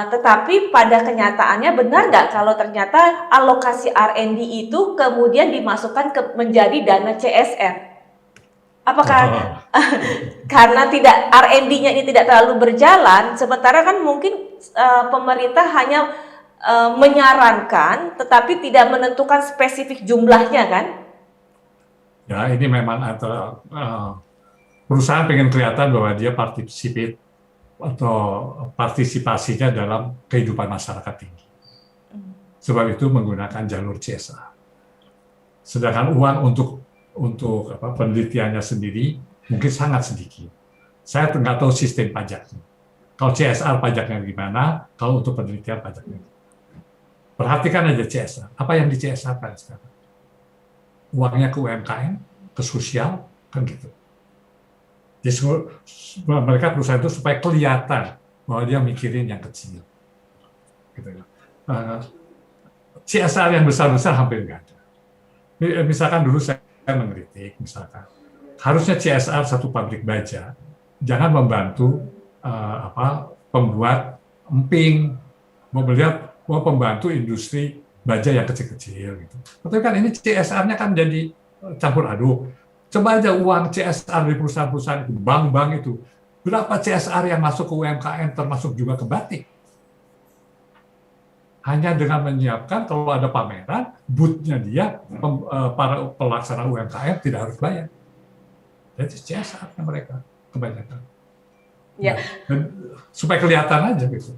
Tetapi pada kenyataannya benar nggak kalau ternyata alokasi R&D itu kemudian dimasukkan menjadi dana CSR? Apakah karena R&D-nya ini tidak terlalu berjalan, sementara kan mungkin pemerintah hanya menyarankan, tetapi tidak menentukan spesifik jumlahnya kan? Ya, ini memang antara perusahaan pengen kelihatan bahwa dia partisipasinya dalam kehidupan masyarakat tinggi. Sebab itu menggunakan jalur CSR. Sedangkan uang untuk penelitiannya sendiri mungkin sangat sedikit. Saya nggak tahu sistem pajaknya. Kalau CSR pajaknya gimana, kalau untuk penelitian pajaknya gimana. Perhatikan aja CSR. Apa yang di CSR kan sekarang? Uangnya ke UMKM, ke sosial, kan gitu. Jadi mereka perusahaan itu supaya kelihatan bahwa dia mikirin yang kecil. Gitu. CSR yang besar-besar hampir nggak ada. Misalkan dulu saya mengkritik, misalkan harusnya CSR satu pabrik baja jangan membantu pembuat emping, mau pembantu industri baja yang kecil-kecil gitu. Tapi kan ini CSR-nya kan jadi campur aduk. Coba aja uang CSR di perusahaan-perusahaan itu, bank-bank itu, berapa CSR yang masuk ke UMKM termasuk juga ke batik? Hanya dengan menyiapkan kalau ada pameran, booth-nya dia, para pelaksana UMKM tidak harus bayar. Jadi CSR-nya mereka kebanyakan. Ya. Dan supaya kelihatan aja gitu.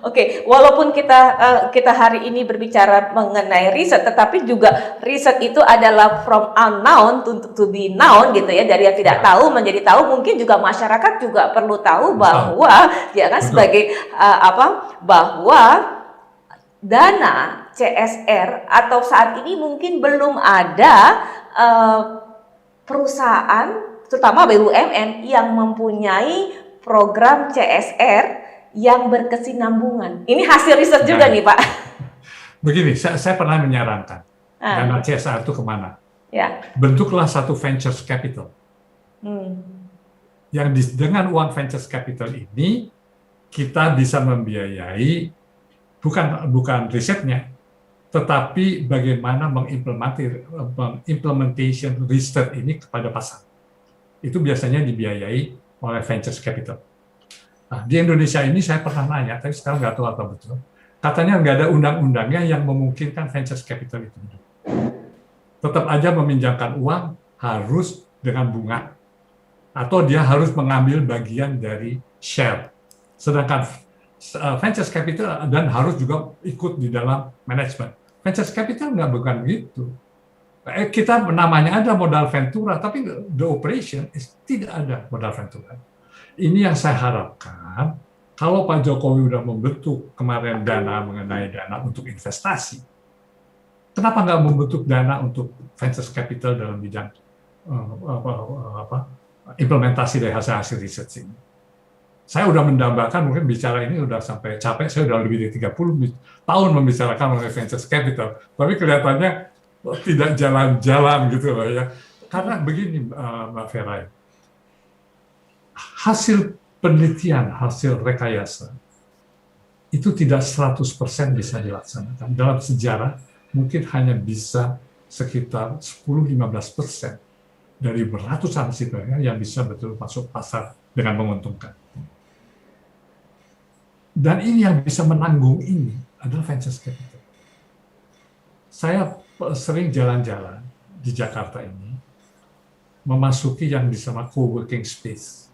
Oke, walaupun kita hari ini berbicara mengenai riset, tetapi juga riset itu adalah from unknown to be known gitu ya, dari yang tidak tahu menjadi tahu. Mungkin juga masyarakat juga perlu tahu bahwa ya kan sebagai bahwa dana CSR atau saat ini mungkin belum ada perusahaan terutama BUMN yang mempunyai program CSR yang berkesinambungan. Ini hasil riset juga nih Pak. Begini, saya pernah menyarankan dana CSR itu kemana? Ya. Bentuklah satu ventures capital. Yang dengan uang ventures capital ini kita bisa membiayai bukan risetnya, tetapi bagaimana mengimplementation riset ini kepada pasar. Itu biasanya dibiayai oleh ventures capital. Nah, di Indonesia ini saya pernah nanya, tapi sekarang nggak tahu apa betul. Katanya nggak ada undang-undangnya yang memungkinkan ventures capital itu. Tetap aja meminjamkan uang harus dengan bunga. Atau dia harus mengambil bagian dari share. Sedangkan ventures capital dan harus juga ikut di dalam manajemen. Ventures capital nggak bukan gitu. Kita namanya ada modal ventura, tapi the operation tidak ada modal ventura. Ini yang saya harapkan, kalau Pak Jokowi sudah membentuk kemarin dana mengenai dana untuk investasi, kenapa nggak membentuk dana untuk ventures capital dalam bidang implementasi dari hasil riset ini? Saya sudah mendambakan, mungkin bicara ini sudah sampai capek, saya sudah lebih dari 30 tahun membicarakan mengenai ventures capital, tapi kelihatannya tidak jalan-jalan gitu loh ya. Karena begini Mbak Vera, hasil penelitian, hasil rekayasa, itu tidak 100% bisa dilaksanakan. Dalam sejarah, mungkin hanya bisa sekitar 10-15% dari beratusan hasilnya yang bisa betul masuk pasar dengan menguntungkan. Dan ini yang bisa menanggung ini adalah ventures capital. Saya sering jalan-jalan di Jakarta ini, memasuki yang disebut co-working space.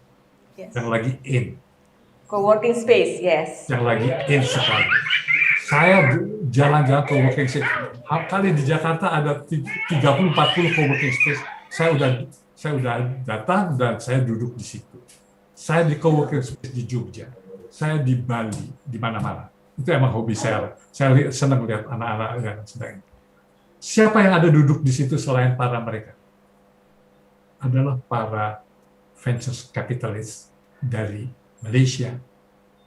Yes. Yang lagi in. Co-working space, yes. Yang lagi in sekali. Saya jalan-jalan co-working space. Kali di Jakarta ada 30-40 co-working space. Saya udah datang dan saya duduk di situ. Saya di co-working space di Jogja. Saya di Bali, di mana-mana. Itu emang hobi saya. Saya senang lihat anak-anak yang sedang. Siapa yang ada duduk di situ selain para mereka? Adalah para venture capitalist dari Malaysia,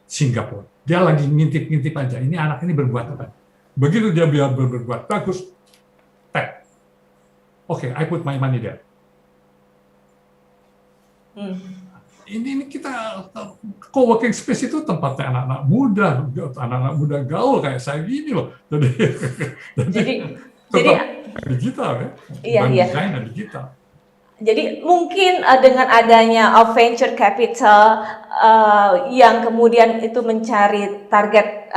Singapura. Dia lagi ngintip-ngintip aja. Ini anak ini berbuat apa? Begitu dia berbuat bagus, tap. Oke, I put my money there. Ini kita co-working space itu tempatnya anak-anak muda gaul kayak saya gini loh. Jadi digital ya. Iya. Desain dan digital. Jadi mungkin dengan adanya venture capital yang kemudian itu mencari target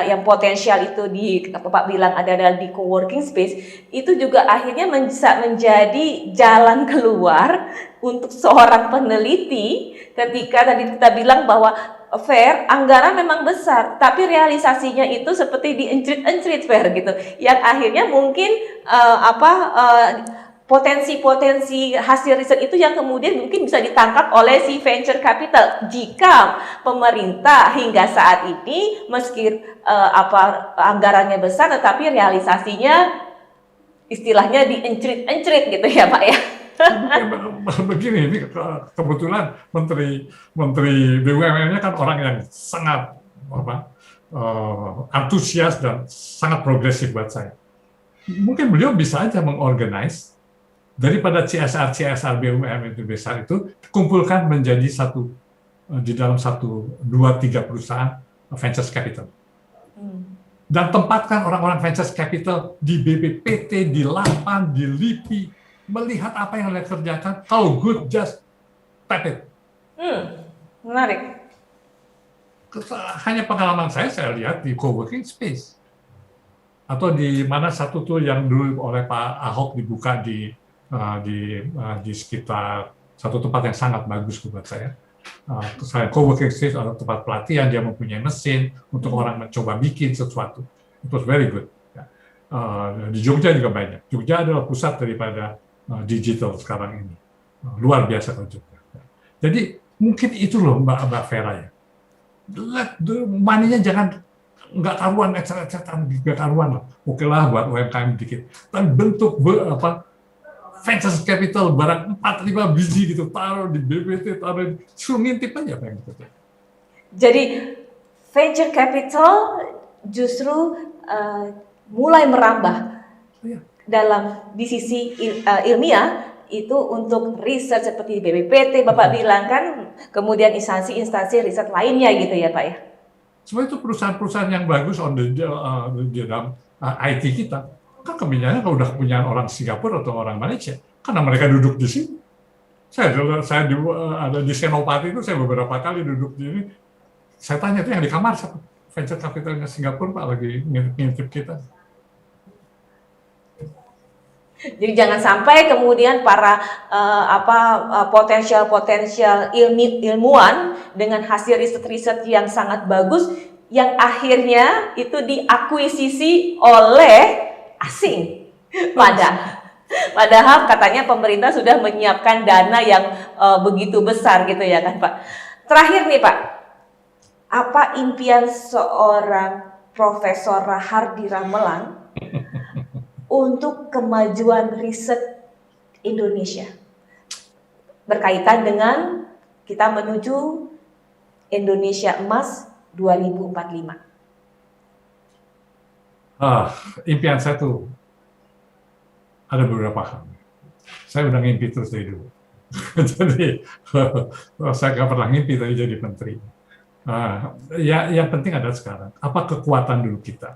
yang potensial itu di Bapak bilang ada di co-working space, itu juga akhirnya bisa menjadi jalan keluar untuk seorang peneliti ketika tadi kita bilang bahwa fair anggaran memang besar tapi realisasinya itu seperti diencrit-encrit fair gitu yang akhirnya mungkin potensi-potensi hasil riset itu yang kemudian mungkin bisa ditangkap oleh si venture capital jika pemerintah hingga saat ini meski anggarannya besar tetapi realisasinya istilahnya diencrit-encrit gitu ya Pak ya. Begini, ini kebetulan Menteri BUMN-nya kan orang yang sangat antusias dan sangat progresif buat saya. Mungkin beliau bisa aja mengorganize daripada CSR BUMN itu besar itu kumpulkan menjadi satu di dalam 1, 2, 3 perusahaan venture capital. Dan tempatkan orang-orang venture capital di BPPT, di LAPAN, di LIPI, melihat apa yang mereka kerjakan. Kalau good, just tap it. Menarik. Hanya pengalaman saya lihat di co-working space. Atau di mana satu tuh yang dulu oleh Pak Ahok dibuka di sekitar satu tempat yang sangat bagus buat saya. Misalnya co-working space atau tempat pelatihan, dia mempunyai mesin untuk orang mencoba bikin sesuatu. It was very good. Di Jogja juga banyak. Jogja adalah pusat daripada digital sekarang ini. Luar biasa kalau Jogja. Jadi mungkin itu loh Mbak Vera ya. Money-nya jangan nggak karuan, nggak karuan lah. Oke lah buat UMKM dikit. Tapi bentuk venture capital barang 4-5 biji gitu, taruh di BPT, taruh suruh ngintip aja apa yang gitu. Jadi venture capital justru mulai merambah dalam di sisi ilmiah itu untuk riset seperti BPPT Bapak bilang kan, kemudian instansi-instansi riset lainnya gitu ya Pak ya. Sebenarnya itu perusahaan-perusahaan yang bagus di dalam IT kita. Kan kebanyakan kalau udah punya orang Singapura atau orang Malaysia, karena mereka duduk di sini. Saya ada di Senopati itu, saya beberapa kali duduk di sini. Saya tanya itu yang di kamar siapa? Venture capitalnya Singapura Pak lagi ngintip kita. Jadi jangan sampai kemudian para potensial ilmuwan dengan hasil riset-riset yang sangat bagus yang akhirnya itu diakuisisi oleh asing. Padahal katanya pemerintah sudah menyiapkan dana yang begitu besar gitu ya kan Pak. Terakhir nih Pak, apa impian seorang Profesor Rahardi Ramelan untuk kemajuan riset Indonesia berkaitan dengan kita menuju Indonesia Emas 2045? Impian saya tuh ada beberapa hal. Saya udah ngimpi terus dari dulu. Jadi saya nggak pernah ngimpi tadi jadi menteri. Yang penting ada sekarang, apa kekuatan dulu kita.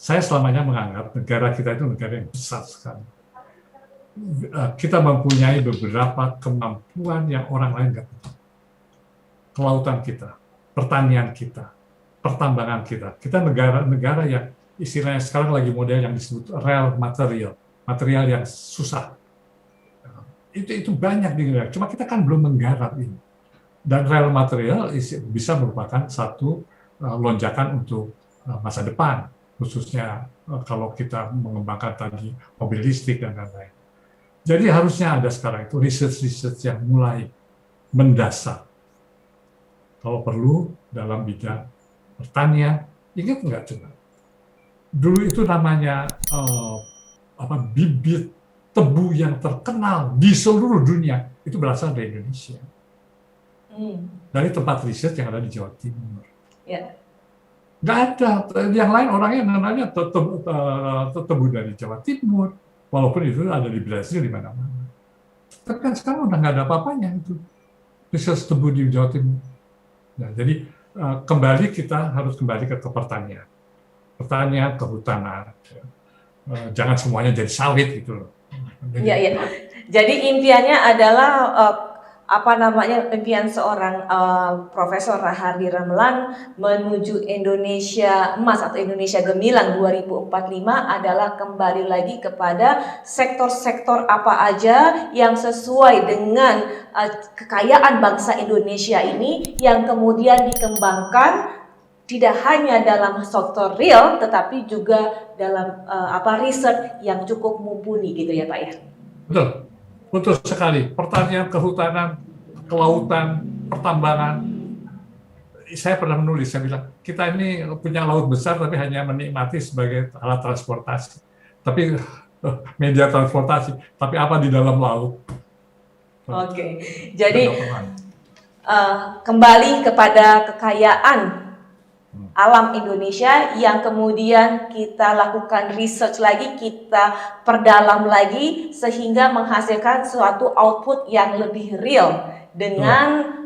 Saya selamanya menganggap negara kita itu negara yang besar sekali. Kita mempunyai beberapa kemampuan yang orang lain nggak punya. Kelautan kita, pertanian kita, pertambangan kita. Kita negara yang istilahnya sekarang lagi model yang disebut rare material yang susah. Itu banyak di negara. Cuma kita kan belum menggarap ini. Dan rare material bisa merupakan satu lonjakan untuk masa depan, khususnya kalau kita mengembangkan tadi mobil listrik dan lain-lain. Jadi harusnya ada sekarang itu riset-riset yang mulai mendasar. Kalau perlu dalam bidang pertanian, ingat nggak coba? Dulu itu namanya bibit tebu yang terkenal di seluruh dunia itu berasal dari Indonesia. Dari tempat riset yang ada di Jawa Timur. Ya. Nggak ada. Yang lain orangnya namanya tebu dari Jawa Timur. Walaupun itu ada di Brasil di mana-mana. Tapi kan sekarang udah nggak ada apa-apanya itu. Riset tebu di Jawa Timur. Nah, jadi kita harus kembali ke pertanian. Pertanian, kehutanan. Jangan semuanya jadi sawit gitu loh. Iya. Jadi impiannya adalah impian seorang Profesor Rahardi Ramelan menuju Indonesia Emas atau Indonesia Gemilang 2045 adalah kembali lagi kepada sektor-sektor apa aja yang sesuai dengan kekayaan bangsa Indonesia ini yang kemudian dikembangkan tidak hanya dalam sektor real tetapi juga dalam riset yang cukup mumpuni gitu ya Pak ya. Betul sekali. Pertanian, kehutanan, kelautan, pertambangan. Saya pernah menulis, saya bilang, kita ini punya laut besar tapi hanya menikmati sebagai alat transportasi. Tapi media transportasi, tapi apa di dalam laut? Oke. Jadi kembali kepada kekayaan alam Indonesia yang kemudian kita lakukan research lagi, kita perdalam lagi sehingga menghasilkan suatu output yang lebih real dengan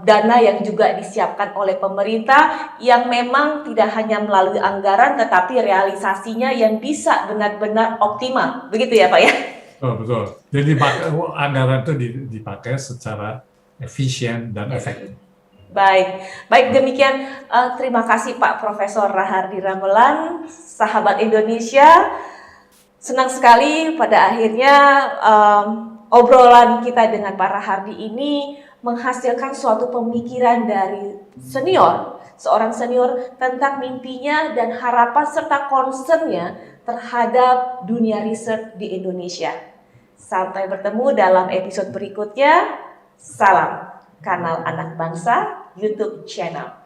dana yang juga disiapkan oleh pemerintah yang memang tidak hanya melalui anggaran tetapi realisasinya yang bisa benar-benar optimal. Begitu ya Pak ya? Betul. Jadi anggaran itu dipakai secara efisien dan efektif. Baik demikian. Terima kasih Pak Profesor Rahardi Ramelan, sahabat Indonesia. Senang sekali pada akhirnya obrolan kita dengan Pak Rahardi ini menghasilkan suatu pemikiran dari seorang senior tentang mimpinya dan harapan serta concernnya terhadap dunia riset di Indonesia. Sampai bertemu dalam episode berikutnya. Salam Kanal Anak Bangsa YouTube channel.